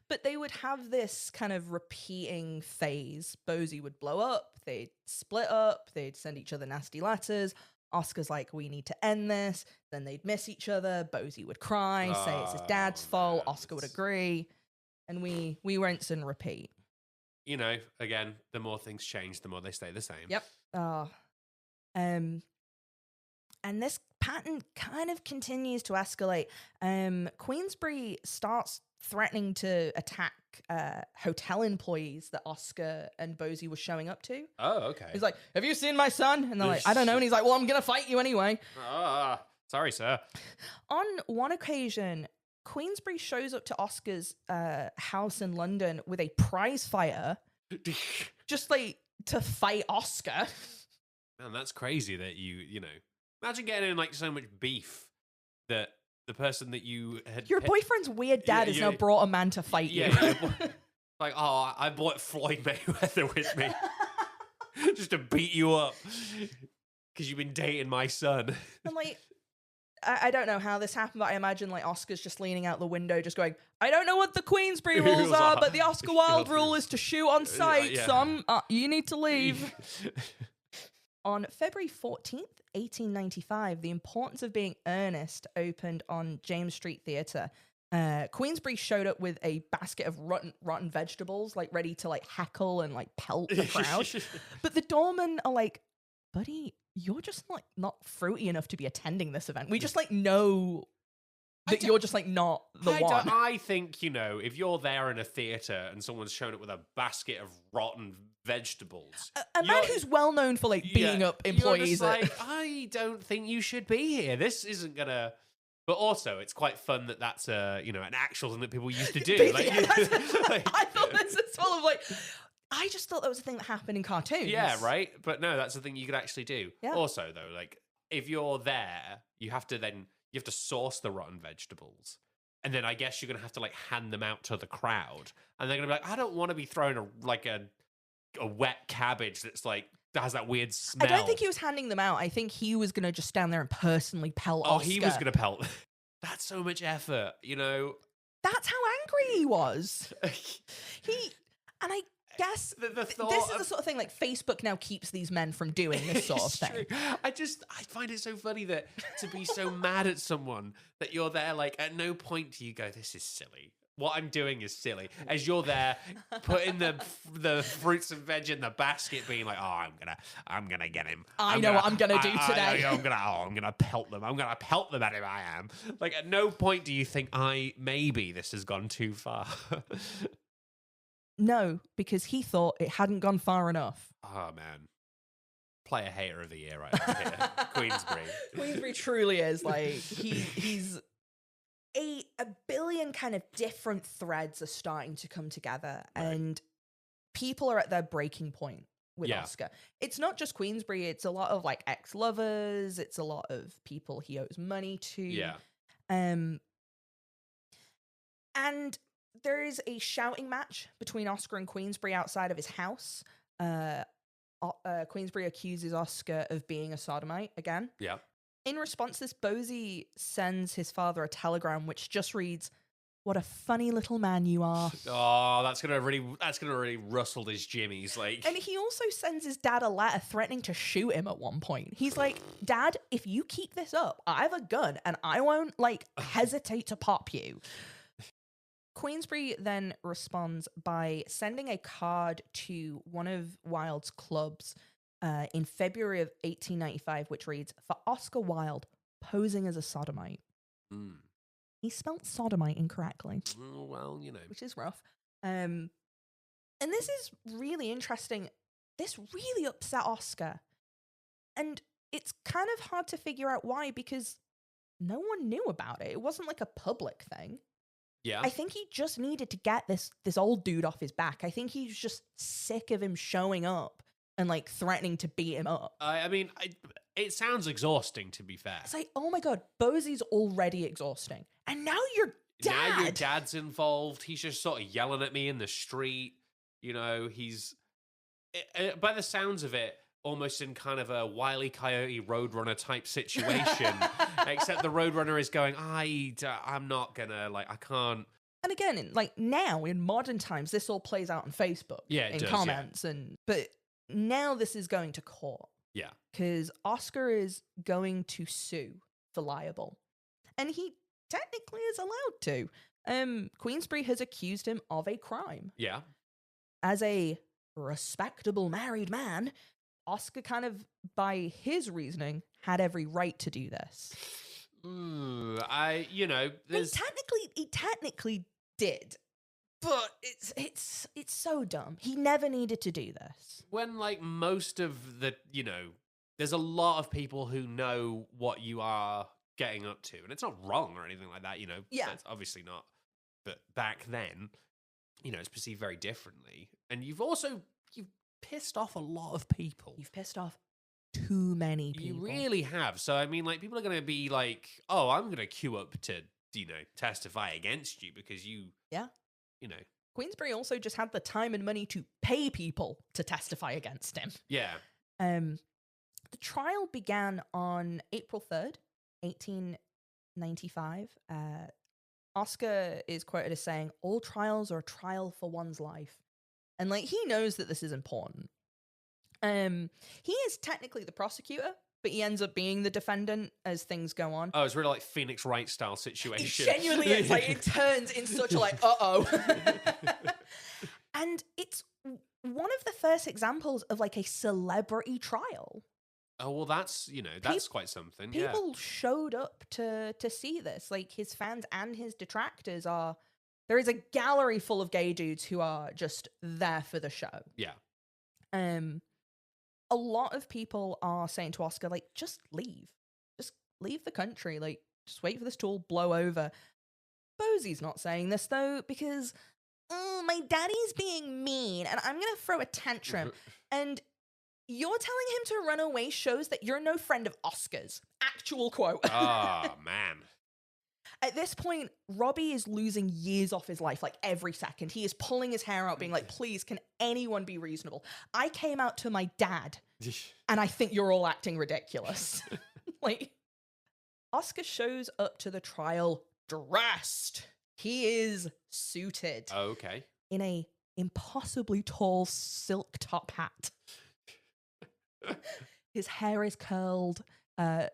But they would have this kind of repeating phase. Bosie would blow up. They'd split up. They'd send each other nasty letters. Oscar's like, we need to end this. Then they'd miss each other. Bosie would cry, say it's his dad's fault. Oscar would agree. And we rinse and repeat. You know, again, the more things change, the more they stay the same. Yep. And this pattern kind of continues to escalate. Queensberry starts threatening to attack hotel employees that Oscar and Bosie were showing up to. Oh, okay. He's like, have you seen my son? And they're like, I don't know. And he's like, well, I'm going to fight you anyway. Sorry, sir. On one occasion, Queensberry shows up to Oscar's house in London with a prize fighter, just like to fight Oscar. Man, that's crazy that you know, imagine getting in like so much beef that the person that you had... Your boyfriend's weird dad has now brought a man to fight you. Like, oh, I brought Floyd Mayweather with me just to beat you up because you've been dating my son. I'm like, I don't know how this happened, but I imagine like Oscar's just leaning out the window just going, I don't know what the Queensberry rules are, but the Oscar Wilde rule is to shoot on sight, so you need to leave. On February 14th, 1895, The Importance of Being Earnest opened on James Street Theatre. Queensberry showed up with a basket of rotten vegetables, like ready to like heckle and like pelt the crowd. But the doormen are like, buddy, you're just like not fruity enough to be attending this event. We just like know that you're just like not the one. I think, you know, if you're there in a theatre and someone's shown up with a basket of rotten vegetables, a man who's well known for like beating up employees, you're just like, I don't think you should be here. This isn't gonna. But also, it's quite fun that that's an actual thing that people used to do. I thought this as well of like, I just thought that was a thing that happened in cartoons. Yeah, right. But no, that's the thing you could actually do. Yeah. Also, though, like if you're there, you have to source the rotten vegetables, and then I guess you're gonna have to like hand them out to the crowd, and they're gonna be like, I don't want to be thrown a wet cabbage that has that weird smell. I don't think he was handing them out. I think he was going to just stand there and personally pelt Oh, Oscar. he was going to pelt. That's so much effort, That's how angry he was. And I guess this is the sort of thing like Facebook now keeps these men from doing this sort of thing. True. I find it so funny that to be so mad at someone that you're there, like at no point do you go, this is silly. What I'm doing is silly. As you're there, putting the fruits and veg in the basket, being like, "Oh, I'm gonna get him. I know what I'm gonna do today. I'm gonna pelt them. I'm gonna pelt them at him. I am." Like, at no point do you think, maybe this has gone too far. No, because he thought it hadn't gone far enough. Oh man, player hater of the year right now here, Queensbury. Queensbury truly is like he's. A billion kind of different threads are starting to come together, and people are at their breaking point with Oscar. It's not just Queensbury, it's a lot of like ex-lovers, it's a lot of people he owes money to. Yeah. And there is a shouting match between Oscar and Queensbury outside of his house. Queensbury accuses Oscar of being a sodomite again. Yeah. In response to this, Bosie sends his father a telegram which just reads, "What a funny little man you are." Oh, that's gonna really rustle his jimmies, like. And he also sends his dad a letter threatening to shoot him at one point. He's like, "Dad, if you keep this up, I have a gun and I won't hesitate to pop you." Queensbury then responds by sending a card to one of Wilde's clubs in February of 1895, which reads, "For Oscar Wilde, posing as a sodomite." He spelt sodomite incorrectly. Well, Which is rough. And this is really interesting. This really upset Oscar. And it's kind of hard to figure out why, because no one knew about it. It wasn't like a public thing. Yeah. I think he just needed to get this old dude off his back. I think he's just sick of him showing up and threatening to beat him up. I mean, it sounds exhausting, to be fair. It's like, oh my God, Bosie's already exhausting. And now your dad. Now your dad's involved. He's just sort of yelling at me in the street. He's, by the sounds of it, almost in kind of a Wile E. Coyote Roadrunner type situation. Except the Roadrunner is going, I'm not gonna, I can't. And again, now in modern times, this all plays out on Facebook. Yeah, it in does, comments. But now this is going to court. Yeah. Because Oscar is going to sue for libel. And he technically is allowed to. Queensbury has accused him of a crime. Yeah. As a respectable married man, Oscar kind of, by his reasoning, had every right to do this. He technically did. But it's so dumb. He never needed to do this. When most of the, there's a lot of people who know what you are getting up to, and it's not wrong or anything like that, Yeah. It's obviously not. But back then, it's perceived very differently. And you've pissed off a lot of people. You've pissed off too many people. You really have. So, I mean, people are going to be like, oh, I'm going to queue up to, testify against you because you... Yeah. Queensbury also just had the time and money to pay people to testify against him. Yeah. The trial began on April 3rd, 1895. Oscar is quoted as saying, "All trials are a trial for one's life." And he knows that this is important. He is technically the prosecutor, but he ends up being the defendant as things go on. Oh, it's really like Phoenix Wright style situation. It genuinely is. It turns in such a uh-oh. And it's one of the first examples of a celebrity trial. Oh, well, that's, that's quite something. People showed up to see this. His fans and his detractors are... There is a gallery full of gay dudes who are just there for the show. Yeah. A lot of people are saying to Oscar, just leave. Just leave the country. Just wait for this tool, blow over. Bosie's not saying this, though, because my daddy's being mean, and I'm going to throw a tantrum. And you're telling him to run away shows that you're no friend of Oscar's. Actual quote. Oh, man. At this point, Robbie is losing years off his life, like every second. He is pulling his hair out, being like, please, can anyone be reasonable? I came out to my dad, and I think you're all acting ridiculous. Like, Oscar shows up to the trial dressed. He is suited. Okay. In a impossibly tall silk top hat. His hair is curled.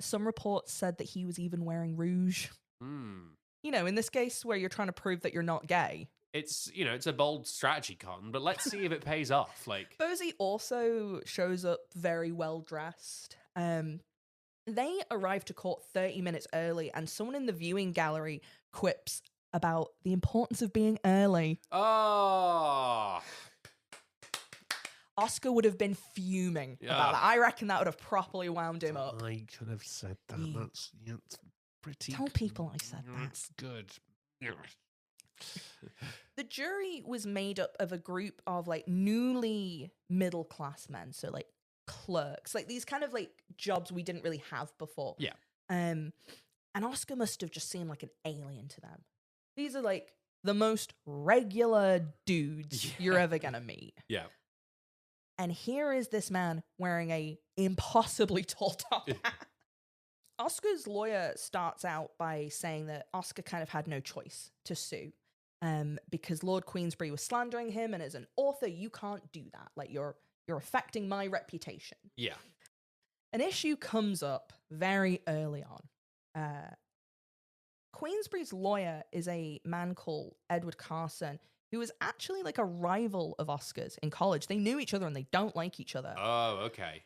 Some reports said that he was even wearing rouge. You know, in this case where you're trying to prove that you're not gay. It's, you know, it's a bold strategy, Con, but let's see if it pays off. Like, Bosie also shows up very well dressed. They arrive to court 30 minutes early, and someone in the viewing gallery quips about the importance of being early. Oh. Oscar would have been fuming about that. I reckon that would have properly wound him up. I could have said that. That's pretty. Tell people I said that. That's good. The jury was made up of a group of like newly middle class men, so like clerks, like these kind of like jobs we didn't really have before. Yeah. And Oscar must have just seemed like an alien to them. These are like the most regular dudes you're ever gonna meet. Yeah. And here is this man wearing a impossibly tall top hat. Oscar's lawyer starts out by saying that Oscar kind of had no choice to sue because Lord Queensberry was slandering him, and as an author, you can't do that. Like, you're affecting my reputation. Yeah. An issue comes up very early on. Queensberry's lawyer is a man called Edward Carson, who was actually like a rival of Oscar's in college. They knew each other and they don't like each other. Oh, okay.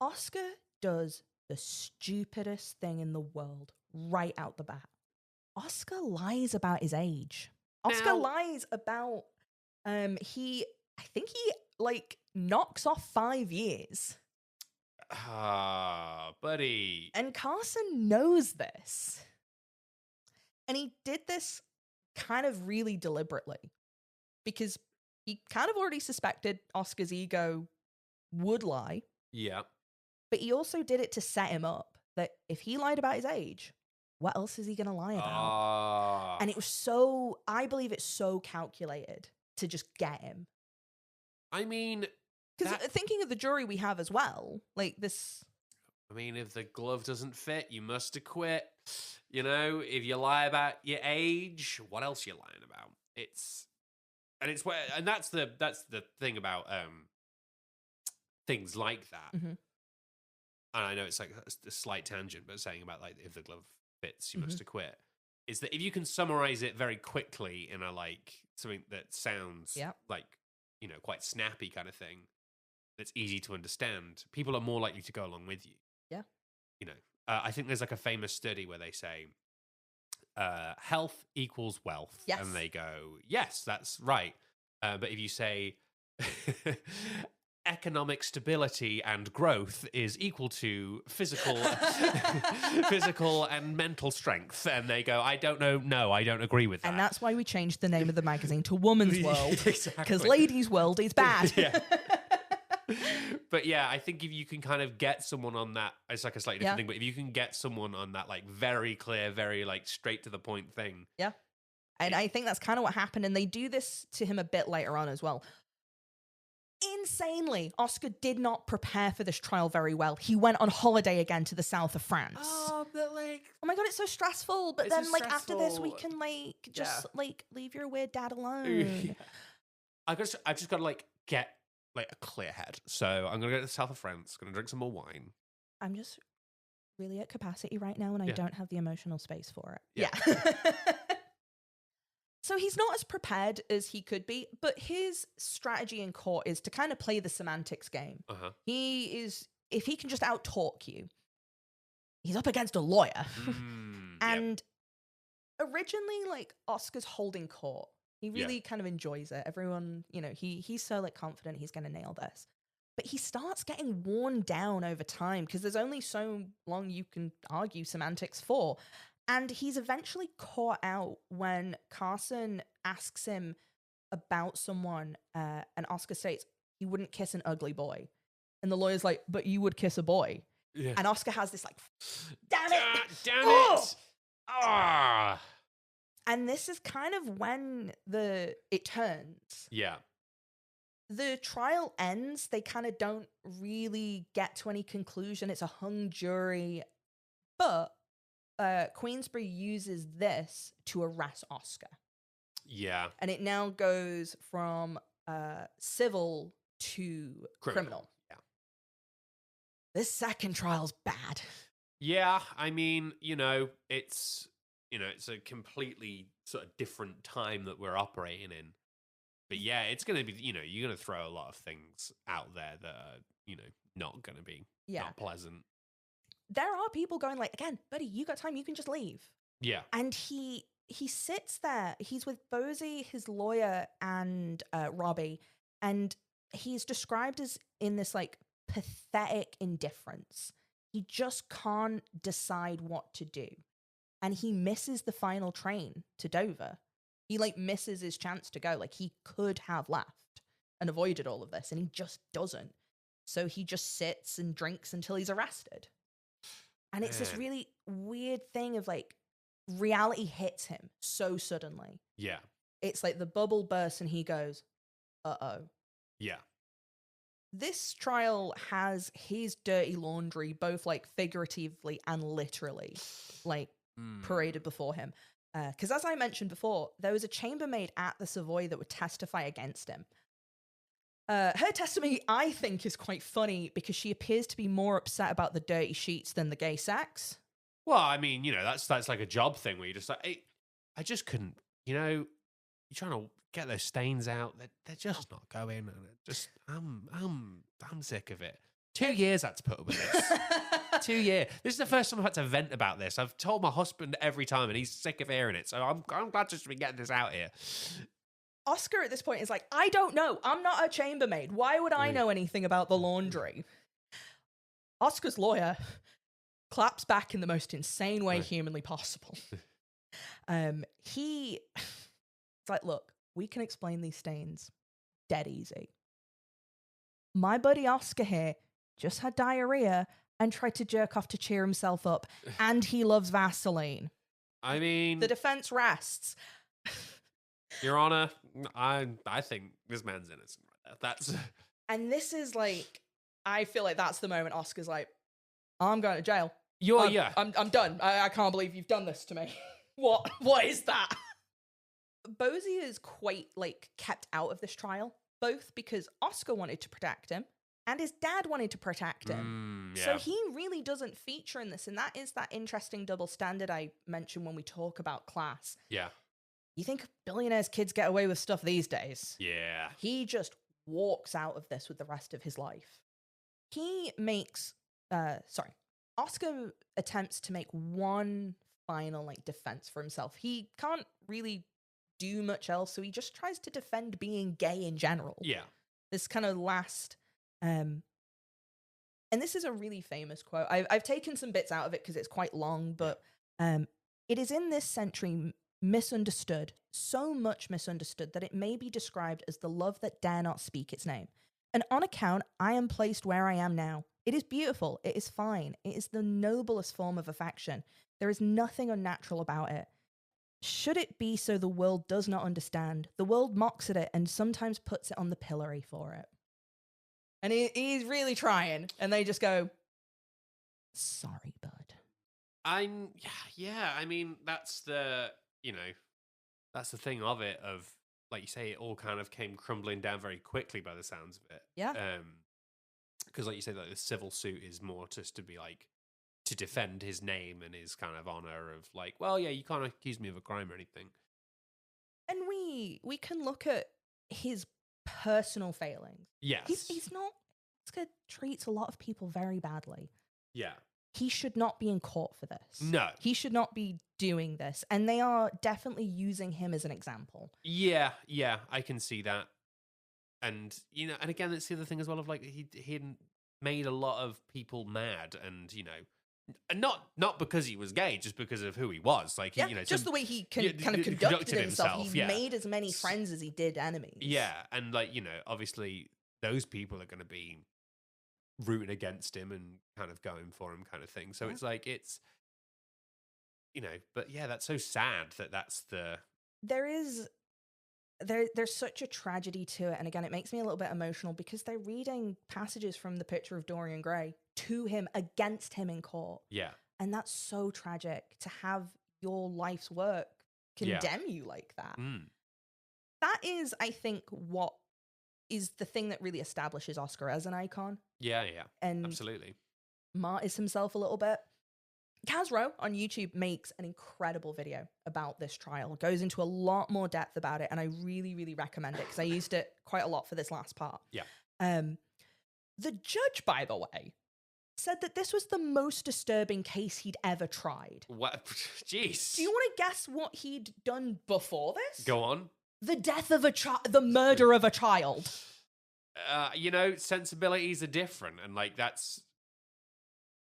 Oscar does the stupidest thing in the world right out the bat. Oscar lies about his age. Oscar lies about I think he like knocks off 5 years. Ah, buddy. And Carson knows this. And he did this kind of really deliberately because he kind of already suspected Oscar's ego would lie. Yeah. But he also did it to set him up that if he lied about his age, what else is he going to lie about? And it was I believe it's so calculated to just get him. I mean, because thinking of the jury we have as well, like this. I mean, if the glove doesn't fit, you must acquit. You know, if you lie about your age, what else are you lying about? And that's the thing about things like that. Mm-hmm. And I know it's like a slight tangent, but saying about like if the glove fits, you must acquit. Is that if you can summarize it very quickly in a like something that sounds like, you know, quite snappy kind of thing, that's easy to understand, people are more likely to go along with you. Yeah. You know, I think there's like a famous study where they say health equals wealth. Yes. And they go, yes, that's right. But if you say economic stability and growth is equal to physical and mental strength, and they go, I don't know, no, I don't agree with that. And that's why we changed the name of the magazine to Woman's World. Exactly. Because Ladies' World is bad. Yeah. But yeah, I think if you can kind of get someone on that, it's like a slightly different thing, but if you can get someone on that like very clear, very like straight to the point thing. Yeah. And I think that's kind of what happened. And they do this to him a bit later on as well. Insanely, Oscar did not prepare for this trial very well. He went on holiday again to the south of France. Oh, but like, oh my God, it's so stressful. But it's then so like after this, we stressful. can like just like leave your weird dad alone. I've just got to like get like a clear head. So I'm going to go to the south of France, going to drink some more wine. I'm just really at capacity right now and I don't have the emotional space for it. Yeah. So he's not as prepared as he could be, but his strategy in court is to kind of play the semantics game. If he can just out-talk you, he's up against a lawyer. And originally, like, Oscar's holding court. He really kind of enjoys it. Everyone, you know, he's so, like, confident he's going to nail this. But he starts getting worn down over time because there's only so long you can argue semantics for. And he's eventually caught out when Carson asks him about someone, and Oscar states he wouldn't kiss an ugly boy. And the lawyer's like, but you would kiss a boy. Yeah. And Oscar has this like, damn it! Damn Oh! it! Ah! And this is kind of when it turns. Yeah. The trial ends. They kind of don't really get to any conclusion. It's a hung jury. But Queensberry uses this to arrest Oscar. Yeah. And it now goes from civil to criminal. Yeah. This second trial's bad. Yeah, I mean, it's a completely sort of different time that we're operating in. But yeah, it's going to be, you're going to throw a lot of things out there that are, not going to be not pleasant. There are people going like, again, buddy, you got time, you can just leave. Yeah. And he sits there. He's with Bosie, his lawyer, and Robbie, and he's described as in this like pathetic indifference. He just can't decide what to do. And he misses the final train to Dover. He like misses his chance to go. Like he could have left and avoided all of this, and he just doesn't. So he just sits and drinks until he's arrested. And it's this really weird thing of like reality hits him so suddenly. Yeah. It's like the bubble bursts and he goes, uh-oh. Yeah. This trial has his dirty laundry, both like figuratively and literally, like paraded before him. Because as I mentioned before, there was a chambermaid at the Savoy that would testify against him. Her testimony, I think, is quite funny because she appears to be more upset about the dirty sheets than the gay sex. Well, I mean, that's like a job thing where you just like, I just couldn't, you're trying to get those stains out. They're just not going. And I'm sick of it. 2 years I had to put up with this. 2 years. This is the first time I've had to vent about this. I've told my husband every time, and he's sick of hearing it. So I'm glad just to be getting this out here. Oscar at this point is like, I don't know. I'm not a chambermaid. Why would I know anything about the laundry? Oscar's lawyer claps back in the most insane way humanly possible. It's like, look, we can explain these stains dead easy. My buddy Oscar here just had diarrhea and tried to jerk off to cheer himself up, and he loves Vaseline. I mean, the defense rests. Your Honor, I think this man's innocent right there. And this is like, I feel like that's the moment Oscar's like, I'm going to jail. I'm done. I can't believe you've done this to me. What is that? Bosie is quite like kept out of this trial, both because Oscar wanted to protect him and his dad wanted to protect him. So he really doesn't feature in this. And that is that interesting double standard I mentioned when we talk about class. Yeah. You think billionaires' kids get away with stuff these days? Yeah. He just walks out of this with the rest of his life. He makes, Oscar attempts to make one final like defense for himself. He can't really do much else, so he just tries to defend being gay in general. Yeah. This kind of last, and this is a really famous quote. I've taken some bits out of it because it's quite long, but it is in this century misunderstood, so much misunderstood that it may be described as the love that dare not speak its name. And on account, I am placed where I am now. It is beautiful. It is fine. It is the noblest form of affection. There is nothing unnatural about it. Should it be so the world does not understand, the world mocks at it and sometimes puts it on the pillory for it. And he's really trying. And they just go, sorry, bud. I mean, that's the thing of it, of, like you say, it all kind of came crumbling down very quickly by the sounds of it. Yeah. Because like you say, like the civil suit is more just to be like, to defend his name and his kind of honor of like, well, yeah, you can't accuse me of a crime or anything. And we can look at his personal failings. Yes. He's not, Oscar treats a lot of people very badly. Yeah. He should not be in court for this. No. He should not be doing this. And they are definitely using him as an example. Yeah, I can see that. And, and again, it's the other thing as well of like, he made a lot of people mad and, And not because he was gay, just because of who he was. Like, Yeah, you know, just the way he kind of conducted conducted himself. He yeah. made as many friends as he did enemies. Yeah, and like, you know, obviously those people are going to be rooting against him and kind of going for him, kind of thing. So it's like you know, but yeah, that's so sad that that's the. There's such a tragedy to it, and again, it makes me a little bit emotional because they're reading passages from the picture of Dorian Gray to him, against him in court. Yeah. And that's so tragic to have your life's work condemn you like that. That is, I think, what is the thing that really establishes Oscar as an icon. Yeah, and absolutely. Martyrs himself a little bit. Kazro on YouTube makes an incredible video about this trial. Goes into a lot more depth about it, and I really, really recommend it because I used it quite a lot for this last part. Yeah. The judge, by the way, said that this was the most disturbing case he'd ever tried. What? Jeez. Do you want to guess what he'd done before this? Go on. The death of a child, the murder of a child. You know, sensibilities are different, and like that's.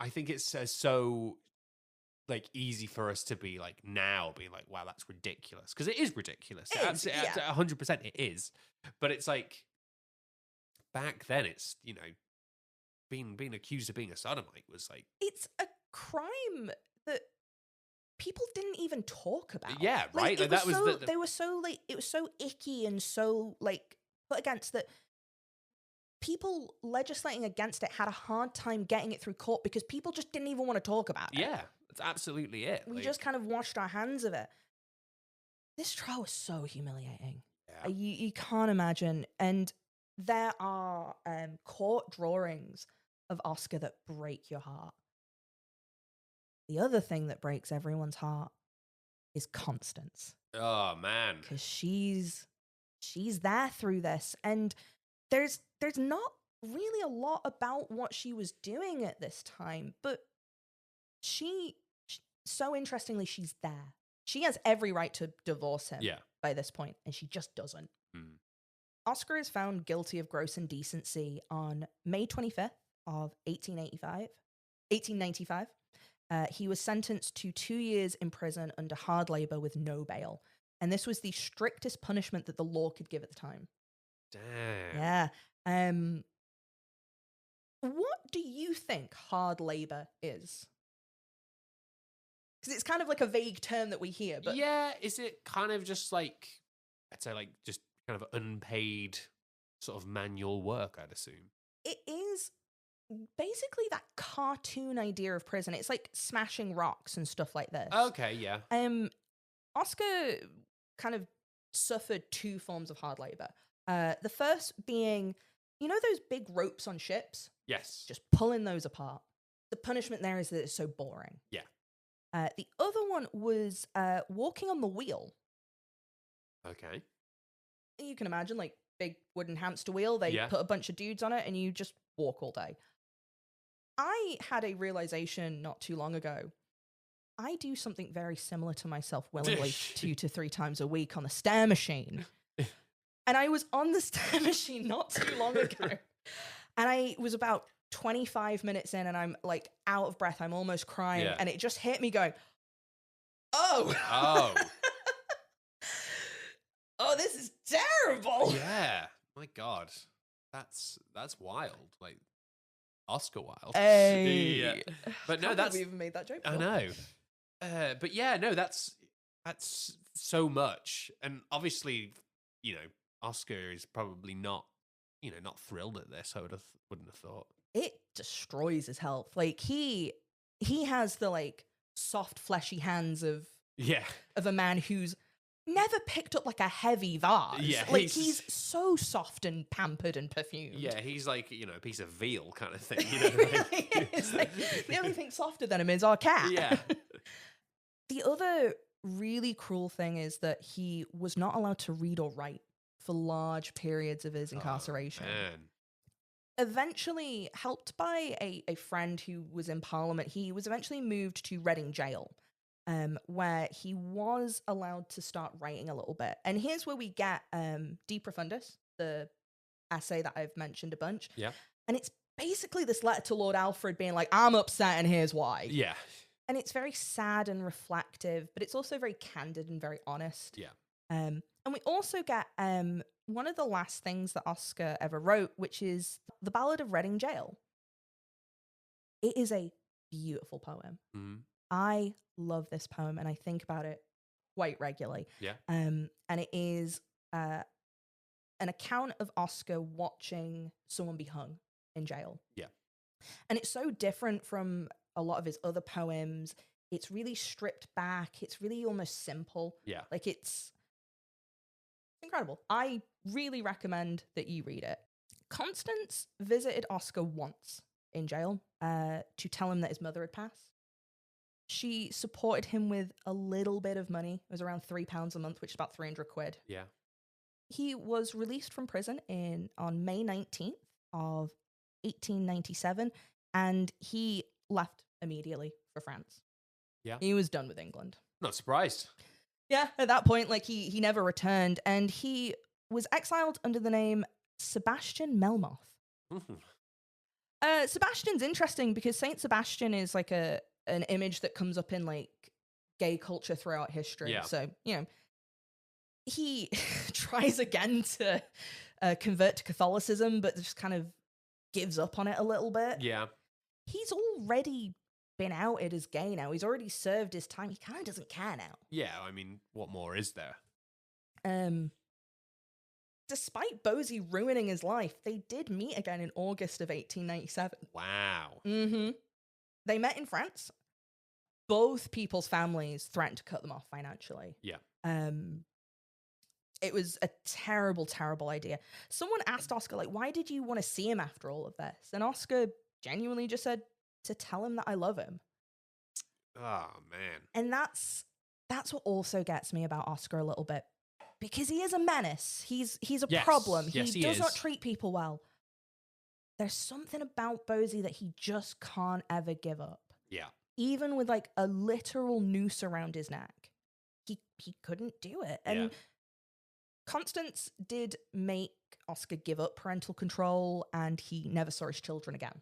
I think it's so like easy for us to be like now being like, wow, that's ridiculous, because it is ridiculous. It's 100% it is, but it's like back then, it's, you know, being accused of being a sodomite was like, it's a crime that people didn't even talk about. Yeah, right. Like, that was so, they were so like, it was so icky and so like put against that. People legislating against it had a hard time getting it through court because people just didn't even want to talk about it. Yeah, that's absolutely it. We just kind of washed our hands of it. This trial was so humiliating. Yeah. You can't imagine. And there are court drawings of Oscar that break your heart. The other thing that breaks everyone's heart is Constance. Oh, man. Because she's there through this. And there's not really a lot about what she was doing at this time, but she so interestingly, she's there. She has every right to divorce him by this point, and she just doesn't. Oscar is found guilty of gross indecency on May 25th of 1895. He was sentenced to 2 years in prison under hard labor with no bail. And this was the strictest punishment that the law could give at the time. Damn. Yeah. What do you think hard labor is? Because it's kind of like a vague term that we hear, but yeah, is it kind of just like, I'd say like just kind of unpaid sort of manual work, I'd assume. It is basically that cartoon idea of prison. It's like smashing rocks and stuff like this. Okay, yeah. Oscar kind of suffered two forms of hard labor. The first being, you know those big ropes on ships? Yes. Just pulling those apart. The punishment there is that it's so boring. Yeah. The other one was walking on the wheel. Okay. You can imagine, like, big wooden hamster wheel. They put a bunch of dudes on it, and you just walk all day. I had a realization not too long ago. I do something very similar to myself willingly 2 to 3 times a week on the stair machine. And I was on the stair machine not too long ago. And I was about 25 minutes in, and I'm like out of breath. I'm almost crying. And it just hit me going, oh. Oh, this is terrible. Yeah. My God. That's wild. Like Oscar Wilde. Hey. Yeah. But no, that's, we even made that joke before. I know. But yeah, no, that's so much. And obviously, you know, Oscar is probably not, you know, not thrilled at this. I wouldn't have thought. It destroys his health. Like he has the like soft, fleshy hands of a man who's never picked up like a heavy vase. Yeah, like he's so soft and pampered and perfumed. Yeah, he's like, you know, a piece of veal kind of thing. You know, it's like, the only thing softer than him is our cat. Yeah. The other really cruel thing is that he was not allowed to read or write for large periods of his incarceration. Oh, man. Eventually, helped by a friend who was in Parliament, he was eventually moved to Reading Jail, where he was allowed to start writing a little bit. And here's where we get De Profundis, the essay that I've mentioned a bunch. Yeah. And it's basically this letter to Lord Alfred being like, I'm upset and here's why. Yeah. And it's very sad and reflective, but it's also very candid and very honest. Yeah. And we also get one of the last things that Oscar ever wrote, which is The Ballad of Reading Gaol. It is a beautiful poem. Mm-hmm. I love this poem and I think about it quite regularly. Yeah. And it is an account of Oscar watching someone be hung in jail. Yeah. And it's so different from a lot of his other poems. It's really stripped back. It's really almost simple. Yeah. Like it's incredible. I really recommend that you read it. Constance visited Oscar once in jail to tell him that his mother had passed. She supported him with a little bit of money. It was around £3 a month, which is about 300 quid. Yeah. He was released from prison on May 19th of 1897, and he left immediately for France. Yeah. He was done with England. Not surprised. Yeah, at that point, like he never returned, and he was exiled under the name Sebastian Melmoth. Mm-hmm. Sebastian's interesting because Saint Sebastian is like an image that comes up in like gay culture throughout history. Yeah. So, you know, he tries again to convert to Catholicism, but just kind of gives up on it a little bit. Yeah. He's already been outed as gay now. He's already served his time. He kind of doesn't care now. Yeah, I mean, what more is there? Despite Bosie ruining his life, they did meet again in August of 1897. Wow. Mm-hmm. They met in France. Both people's families threatened to cut them off financially. Yeah. It was a terrible, terrible idea. Someone asked Oscar, like, why did you want to see him after all of this? And Oscar genuinely just said, to tell him that I love him. Oh, man. And that's what also gets me about Oscar a little bit. Because he is a menace. He's a problem. Yes, he does not treat people well. There's something about Bosie that he just can't ever give up. Yeah. Even with like a literal noose around his neck. He couldn't do it. And Constance did make Oscar give up parental control, and he never saw his children again.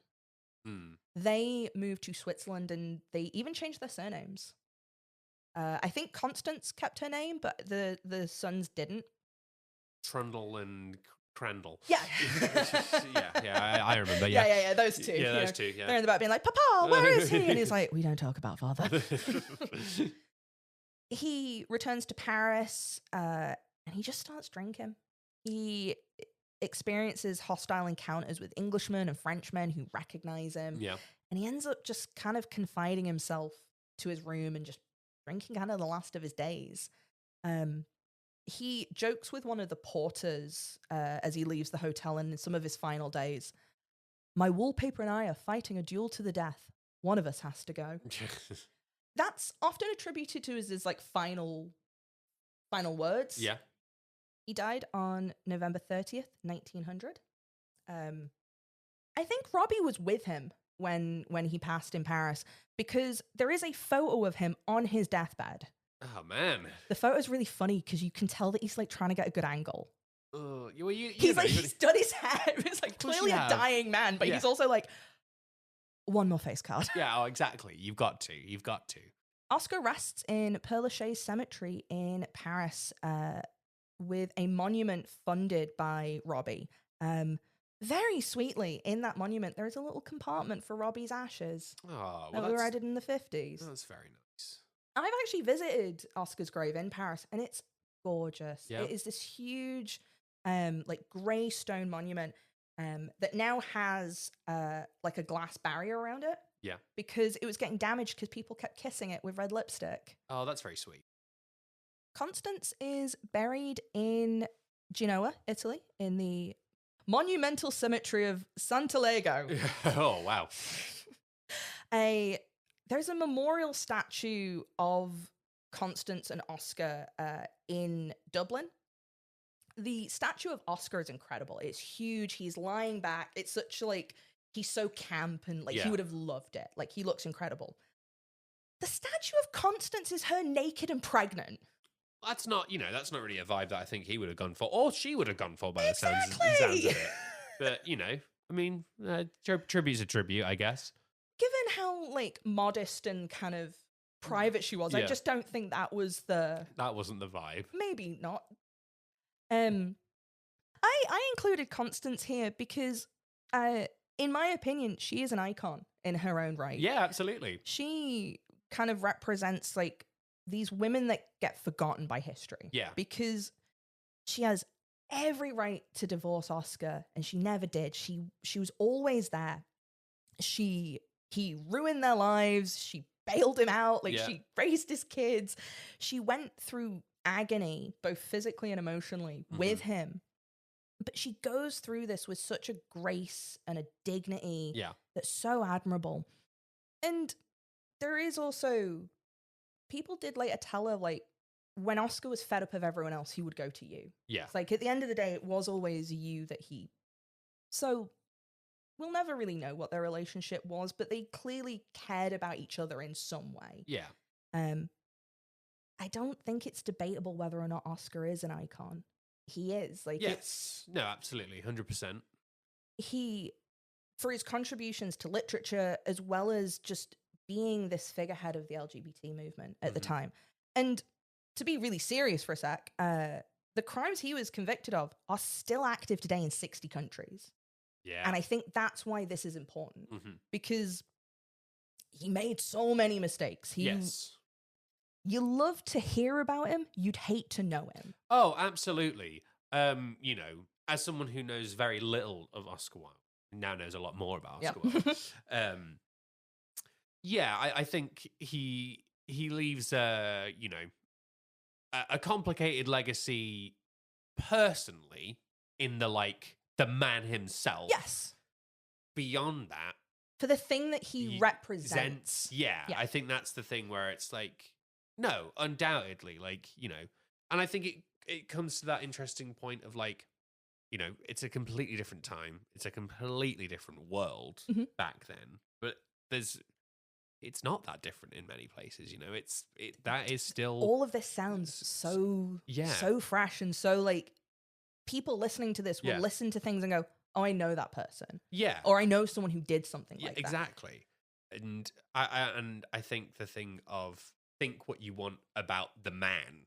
They moved to Switzerland, and they even changed their surnames. I think Constance kept her name, but the sons didn't. Trundle and Crandall. Yeah. I remember. Yeah, those two. Yeah, those two, yeah. They're in the back being like, Papa, where is he? And he's like, we don't talk about father. He returns to Paris, and he just starts drinking. He experiences hostile encounters with Englishmen and Frenchmen who recognize him. Yeah. And he ends up just kind of confining himself to his room and just drinking kind of the last of his days. He jokes with one of the porters as he leaves the hotel in some of his final days. My wallpaper and I are fighting a duel to the death. One of us has to go. That's often attributed to his like final words. Yeah. He died on November 30th, 1900. I think Robbie was with him when he passed in Paris, because there is a photo of him on his deathbed. Oh, man. The photo's really funny because you can tell that he's like trying to get a good angle. He's he's done his hair. It's like clearly a dying man, but he's also like, one more face card. Yeah, exactly. You've got to. Oscar rests in Père Lachaise Cemetery in Paris with a monument funded by Robbie. Very sweetly, in that monument, there is a little compartment for Robbie's ashes that were added in the 50s. That's very nice. I've actually visited Oscar's grave in Paris, and it's gorgeous. Yeah. It is this huge, like grey stone monument that now has like a glass barrier around it. Yeah. Because it was getting damaged because people kept kissing it with red lipstick. Oh, that's very sweet. Constance is buried in Genoa, Italy, in the monumental cemetery of Sant'Alego. Oh, wow. There's a memorial statue of Constance and Oscar in Dublin. The statue of Oscar is incredible. It's huge. He's lying back. It's such like, he's so camp and like he would have loved it. Like he looks incredible. The statue of Constance is her naked and pregnant. That's not really a vibe that I think he would have gone for, or she would have gone for by the sounds of it. But, I mean, tribute's a tribute, I guess. Given how like modest and kind of private she was, I Yeah. just don't think that was That wasn't the vibe. maybe not. I included Constance here because, in my opinion, she is an icon in her own right. Yeah, absolutely. She kind of represents like these women that get forgotten by history. Yeah. Because she has every right to divorce Oscar, and she never did. She was always there. He ruined their lives. She bailed him out. Like, she raised his kids. She went through agony, both physically and emotionally, with him. But she goes through this with such a grace and a dignity that's so admirable. And there is also, people did later tell her, like, when Oscar was fed up of everyone else, he would go to you. Yeah. It's like, at the end of the day, it was always you that he... So, we'll never really know what their relationship was, but they clearly cared about each other in some way. Yeah. I don't think it's debatable whether or not Oscar is an icon. He is. Like, yes. No, absolutely. 100%. He, for his contributions to literature, as well as just being this figurehead of the LGBT movement at the time. And to be really serious for a sec, the crimes he was convicted of are still active today in 60 countries. Yeah. And I think that's why this is important. Because he made so many mistakes. Yes. You love to hear about him. You'd hate to know him. Oh, absolutely. You know, as someone who knows very little of Oscar Wilde, now knows a lot more about Oscar Wilde. I think he leaves you know, a complicated legacy personally in the man himself. Yes. Beyond that, for the thing that he represents. Yeah, I think that's the thing where it's like, no, undoubtedly, like, you know, and I think it comes to that interesting point of like, you know, it's a completely different time. It's a completely different world back then, but it's not that different in many places, you know. That is still, all of this sounds so fresh, and so like people listening to this will listen to things and go, oh, I know that person. Yeah. Or I know someone who did something like that. Exactly. And I think the thing of think what you want about the man,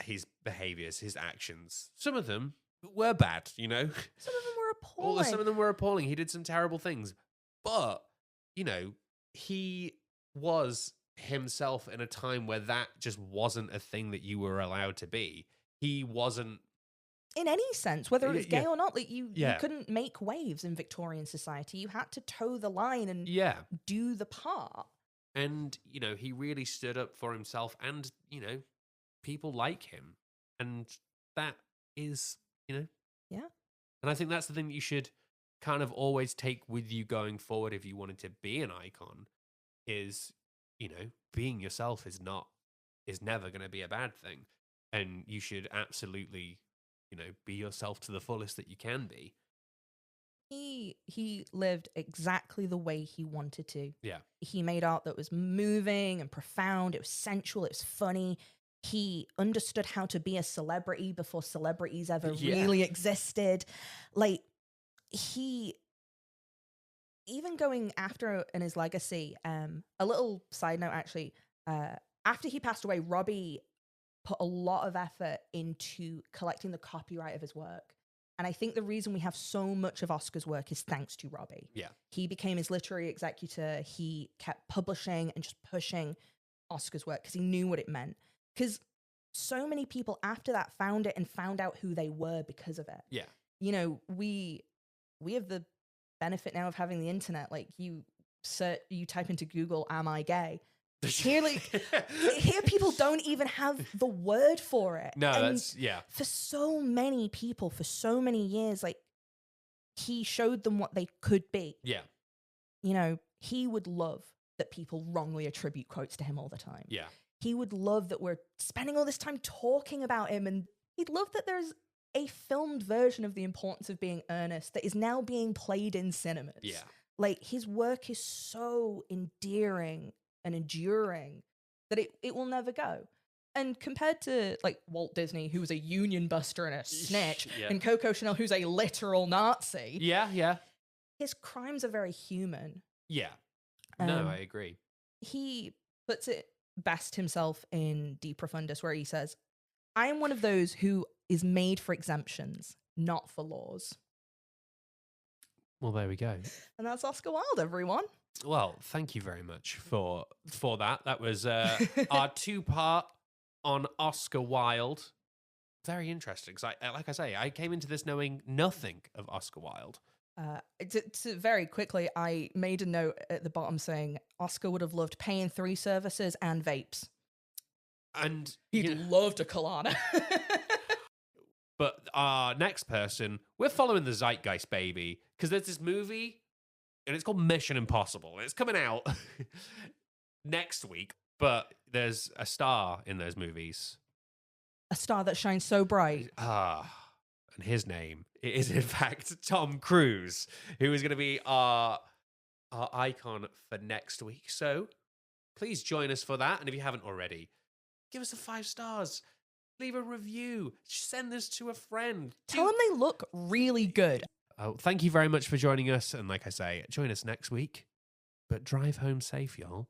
his behaviors, his actions. Some of them were bad, you know. Some of them were appalling. Some of them were appalling. He did some terrible things. But, you know, he was himself in a time where that just wasn't a thing that you were allowed to be. He wasn't, in any sense, whether it was gay or not, like you couldn't make waves in Victorian society. You had to toe the line and do the part. And, you know, he really stood up for himself and, you know, people like him. And that is, you know. Yeah. And I think that's the thing that you should kind of always take with you going forward if you wanted to be an icon is, you know, being yourself is never going to be a bad thing. And you should absolutely, you know, be yourself to the fullest that you can be. He lived exactly the way he wanted to. Yeah. He made art that was moving and profound. It was sensual. It was funny. He understood how to be a celebrity before celebrities ever really existed. Like, he, even going after in his legacy, a little side note, actually, after he passed away, Robbie put a lot of effort into collecting the copyright of his work. And I think the reason we have so much of Oscar's work is thanks to Robbie. Yeah. He became his literary executor. He kept publishing and just pushing Oscar's work because he knew what it meant. Because so many people after that found it and found out who they were because of it. Yeah. You know, we have the benefit now of having the internet. Like, you type into Google, am I gay? Here people don't even have the word for it. No, and that's for so many people for so many years, like, he showed them what they could be. Yeah. You know, he would love that people wrongly attribute quotes to him all the time. Yeah. He would love that we're spending all this time talking about him, and he'd love that there's a filmed version of The Importance of Being Earnest that is now being played in cinemas. Yeah. Like, his work is so endearing and enduring that it will never go. And compared to like Walt Disney, who was a union buster and a snitch, Yeah. and Coco Chanel, who's a literal Nazi, Yeah. his crimes are very human. Yeah. No, I agree. He puts it best himself in De Profundis, where he says, I am one of those who is made for exemptions, not for laws. Well, there we go. And that's Oscar Wilde, everyone. Well, thank you very much for that. That was our 2-part on Oscar Wilde. Very interesting. Because like I say, I came into this knowing nothing of Oscar Wilde. Very quickly, I made a note at the bottom saying Oscar would have loved paying 3 services and vapes. And he'd loved a Kalana. But our next person, we're following the zeitgeist, baby. Because there's this movie, and it's called Mission Impossible. And it's coming out next week. But there's a star in those movies. A star that shines so bright. And his name is, in fact, Tom Cruise, who is going to be our icon for next week. So please join us for that. And if you haven't already, give us a 5 stars. Leave a review. Send this to a friend. Tell them they look really good. Oh, thank you very much for joining us. And like I say, join us next week. But drive home safe, y'all.